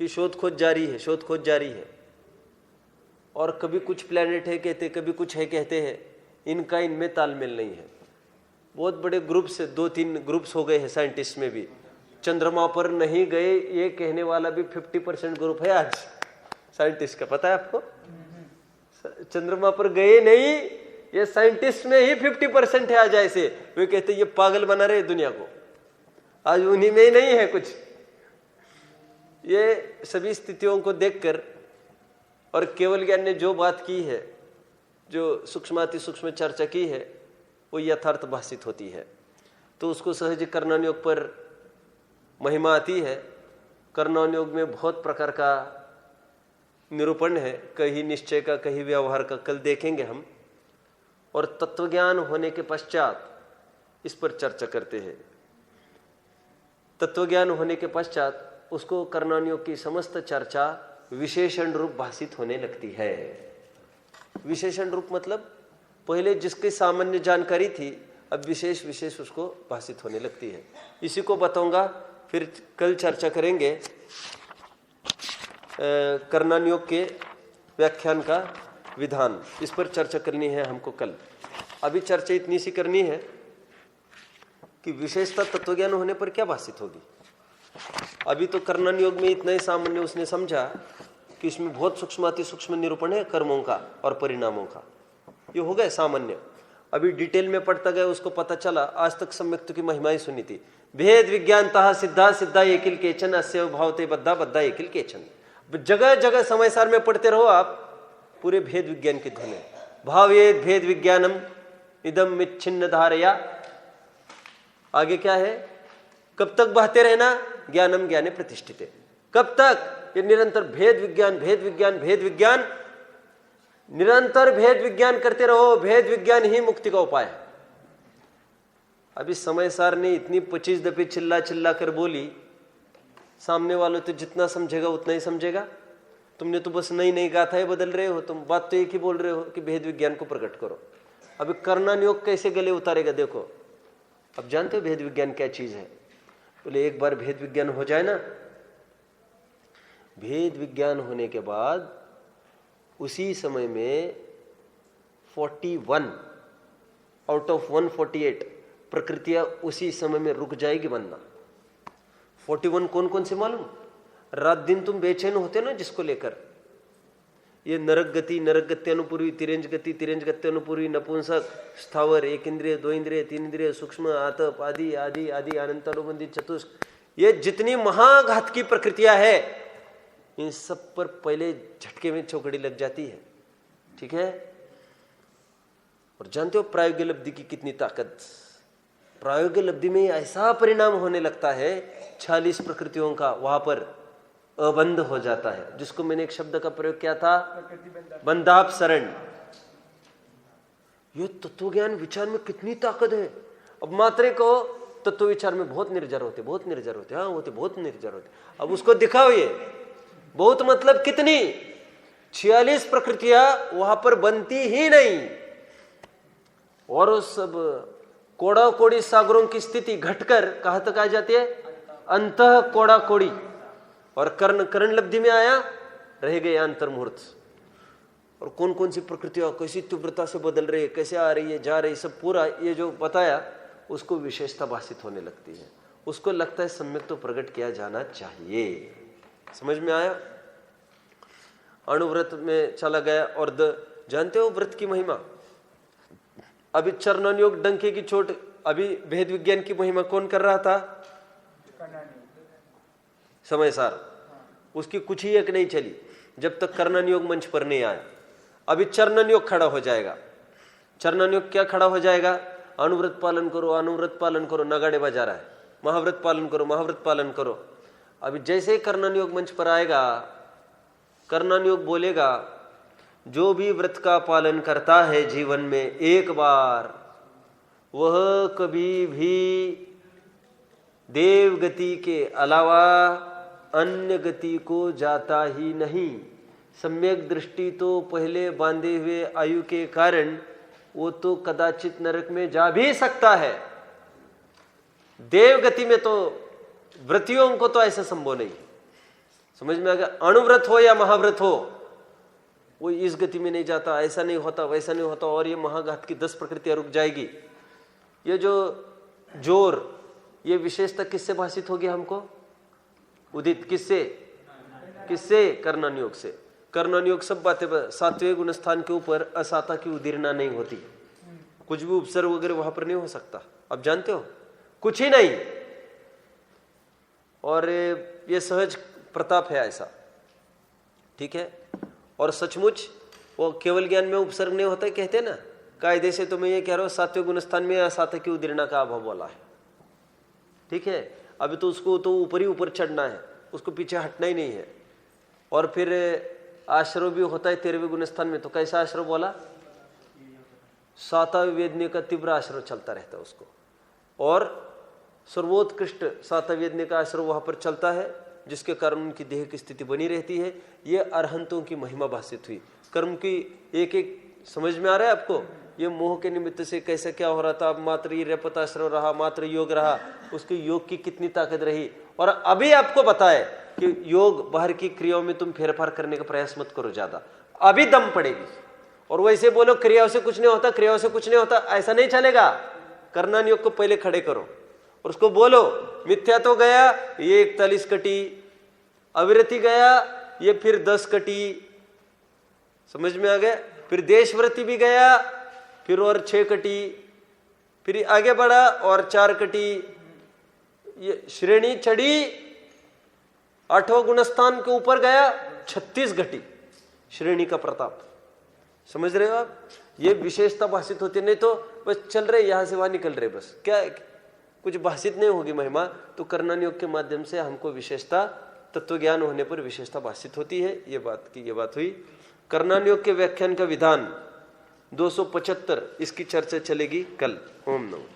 कि शोध खोज जारी है, शोध खोज जारी है। और कभी कुछ प्लैनेट है कहते, कभी कुछ है कहते हैं। इनका इनमें तालमेल नहीं है। बहुत बड़े ग्रुप से 2-3 ग्रुप्स हो गए हैं साइंटिस्ट में भी। चंद्रमा पर नहीं गए ये कहने वाला भी 50% ग्रुप है आज साइंटिस्ट का, पता है आपको? चंद्रमा पर गए नहीं ये साइंटिस्ट में ही 50% है आज। ऐसे वे कहते ये पागल बना रहे दुनिया को, आज उन्हीं में ही नहीं है कुछ। ये सभी स्थितियों को देखकर और केवल ज्ञान ने जो बात की है, जो सूक्ष्माति सूक्ष्म चर्चा की है, वो यथार्थ भाषित होती है। तो उसको सहज कर्णन योग पर महिमा आती है। कर्णन योग में बहुत प्रकार का निरूपण है, कहीं निश्चय का, कहीं व्यवहार का, कल देखेंगे हम। और तत्वज्ञान होने के पश्चात इस पर चर्चा करते हैं। तत्वज्ञान होने के पश्चात उसको कर्णन योग की समस्त चर्चा विशेषण रूप भाषित होने लगती है। विशेषण रूप मतलब पहले जिसकी सामान्य जानकारी थी, अब विशेष विशेष उसको भाषित होने लगती है। इसी को बताऊंगा, फिर कल चर्चा करेंगे कर्णन योग के व्याख्यान का विधान। इस पर चर्चा करनी है हमको कल। अभी चर्चा इतनी सी करनी है कि विशेषता तत्वज्ञान होने पर क्या भाषित होगी। अभी तो कर्णन योग में इतना ही सामान्य उसने समझा कि इसमें बहुत सूक्ष्म अति सूक्ष्म निरूपण है कर्मों का और परिणामों का, ये हो गए सामान्य। अभी डिटेल में पढ़ता गया, उसको पता चला। आज तक सम्यक्त की महिमाएं सुनी थी। भेद विज्ञानतः सिद्धा सिद्धा एकिल केचन अस्य भावते बद्धा बद्धा एकिल केचन। जगह जगह समय सार में पढ़ते रहो आप, पूरे भेद विज्ञान की धुन है। भावेद भेद विज्ञानम इदम मिच्छिन्न धारया। आगे क्या है? कब तक बहते रहना? ज्ञानम ज्ञाने प्रतिष्ठित। कब तक? ये निरंतर भेद विज्ञान भेद विज्ञान भेद विज्ञान। निरंतर भेद विज्ञान करते रहो, भेद विज्ञान ही मुक्ति का उपाय है। अभी समय सार ने इतनी 25 दफे चिल्ला चिल्ला कर बोली, सामने वालों तो जितना समझेगा उतना ही समझेगा। तुमने तो बस नई नई गाथाएं बदल रहे हो, तुम बात तो एक ही बोल रहे हो कि भेद विज्ञान को प्रकट करो। अभी कर्णन योग कैसे गले उतारेगा देखो। अब जानते हो भेद विज्ञान क्या चीज है? बोले एक बार भेद विज्ञान हो जाए ना, भेद विज्ञान होने के बाद उसी समय में 41 आउट ऑफ 148 प्रकृतियां उसी समय में रुक जाएगी बनना। 41 कौन कौन से मालूम? रात दिन तुम बेचैन होते ना जिसको लेकर, ये नरक गति, नरक गति अनुपूर्वी, तिरंज गति, तिरंज गति अनुपूर्वी, नपुंसक, स्थावर, एक इंद्रिय, दो इंद्रिय, तीन इंद्रिय, सूक्ष्म, आतप आदि आदि आदि, अनंत अनुबंधित, चतुष्क, ये जितनी महाघात की प्रकृतियां है, इन सब पर पहले झटके में चौकड़ी लग जाती है। ठीक है? और जानते हो प्रायोगिक लब्धि की कितनी ताकत? प्रायोगिक लब्धि में ऐसा परिणाम होने लगता है, 46 प्रकृतियों का वहां पर अबंध हो जाता है, जिसको मैंने एक शब्द का प्रयोग किया था, बंधापसरण। ये तत्व ज्ञान विचार में कितनी ताकत है। अब मात्रे को तत्व विचार में बहुत निर्जर होते, बहुत निर्जर होते, हाँ होते, बहुत निर्जर होते। अब उसको दिखाओ, ये बहुत मतलब कितनी 46 प्रकृतियां वहां पर बनती ही नहीं, और उस सब कोड़ा कोड़ी सागरों की स्थिति घटकर कहां तक आ जाती है? अंतः कोड़ा कोड़ी। और कर्ण लब्धि में आया, रह गए अंतर्मुहूर्त। और कौन कौन सी प्रकृतियां कैसी तीव्रता से बदल रही है, कैसे आ रही है, जा रही, सब पूरा ये जो बताया, उसको विशेषता भाषित होने लगती है। उसको लगता है सम्यक तो प्रकट किया जाना चाहिए। समझ में आया? अणुव्रत में चला गया। और जानते हो व्रत की महिमा? अभी चरणन योग, डंके की चोट, अभी भेद विज्ञान की महिमा कौन कर रहा था? समय सार। उसकी कुछ ही एक नहीं चली जब तक कर्णन योग मंच पर नहीं आया। अभी चरणन योग खड़ा हो जाएगा। चरणन योग क्या खड़ा हो जाएगा? अनुव्रत पालन करो, अनुव्रत पालन करो, नगाड़े बजा रहा है, महाव्रत पालन करो, महाव्रत पालन करो। अभी जैसे ही कर्णन योग मंच पर आएगा, कर्णन योग बोलेगा, जो भी व्रत का पालन करता है जीवन में एक बार, वह कभी भी देव गति के अलावा अन्य गति को जाता ही नहीं। सम्यक दृष्टि तो पहले बांधे हुए आयु के कारण वो तो कदाचित नरक में जा भी सकता है, देव गति में तो व्रतियों को तो ऐसा संभव नहीं। समझ में आ गया? अणुव्रत हो या महाव्रत हो, वो इस गति में नहीं जाता, ऐसा नहीं होता, वैसा नहीं होता, और ये महाघात की 10 प्रकृतियां रुक जाएगी। ये जो जोर, ये विशेषता किससे भाषित होगी हमको? उदित किससे? किससे? कर्णन योग से। कर्णन योग सब बातें, सातवें गुण स्थान के ऊपर असाता की उदीर्णा नहीं होती, कुछ भी उपसर्ग वगैरह वहां पर नहीं हो सकता। अब जानते हो, कुछ ही नहीं। और ये सहज प्रताप है ऐसा। ठीक है? और सचमुच वो केवल ज्ञान में उपसर्ग नहीं होता, कहते ना, कायदे से तो मैं ये कह रहा हूं सातवें गुण स्थान में असाता की उदीर्णा का अभाव बोला है। ठीक है? अभी तो उसको तो ऊपर ही ऊपर चढ़ना है, उसको पीछे हटना ही नहीं है। और फिर आश्रव भी होता है 13वें गुण स्थान में, तो कैसा आश्रव बोला? सातवें वेदने का तीव्र आश्रव चलता रहता है उसको। और सर्वोत्कृष्ट सातवें वेदने का आश्रव वहां पर चलता है, जिसके कारण उनकी देह की स्थिति बनी रहती है। ये अरहंतों की महिमा भाषित हुई। कर्म की एक एक समझ में आ रहा है आपको? ये मोह के निमित्त से कैसे क्या हो रहा था, अब मात्र ये रेपताश्रव रहा, मात्र योग रहा, उसके योग की कितनी ताकत रही। और अभी आपको बताए कि योग बाहर की क्रियाओं में तुम फेरफार करने का प्रयास मत करो ज्यादा, अभी दम पड़ेगी। और वैसे बोलो क्रियाओं से कुछ नहीं होता, क्रियाओं से कुछ नहीं होता, ऐसा नहीं चलेगा। कर्णन योग को पहले खड़े करो और उसको बोलो, मिथ्या तो गया, ये 41 कटी, अविरति गया, ये फिर 10 कटी। समझ में आ गया? फिर देशव्रति भी गया, फिर और 6 कटी, फिर आगे बढ़ा और 4 कटी। ये श्रेणी चढ़ी, 8वें गुणस्थान के ऊपर गया, 36 घटी श्रेणी का प्रताप। समझ रहे हो आप? ये विशेषता भाषित होती, नहीं तो बस चल रहे यहां से वहां निकल रहे, बस क्या कुछ भाषित नहीं होगी महिमा। तो कर्णन योग के माध्यम से हमको विशेषता, तत्व ज्ञान होने पर विशेषता भाषित होती है। ये बात की ये बात हुई। कर्णन योग के व्याख्यान का विधान 275, इसकी चर्चा चलेगी कल। ओम नमः।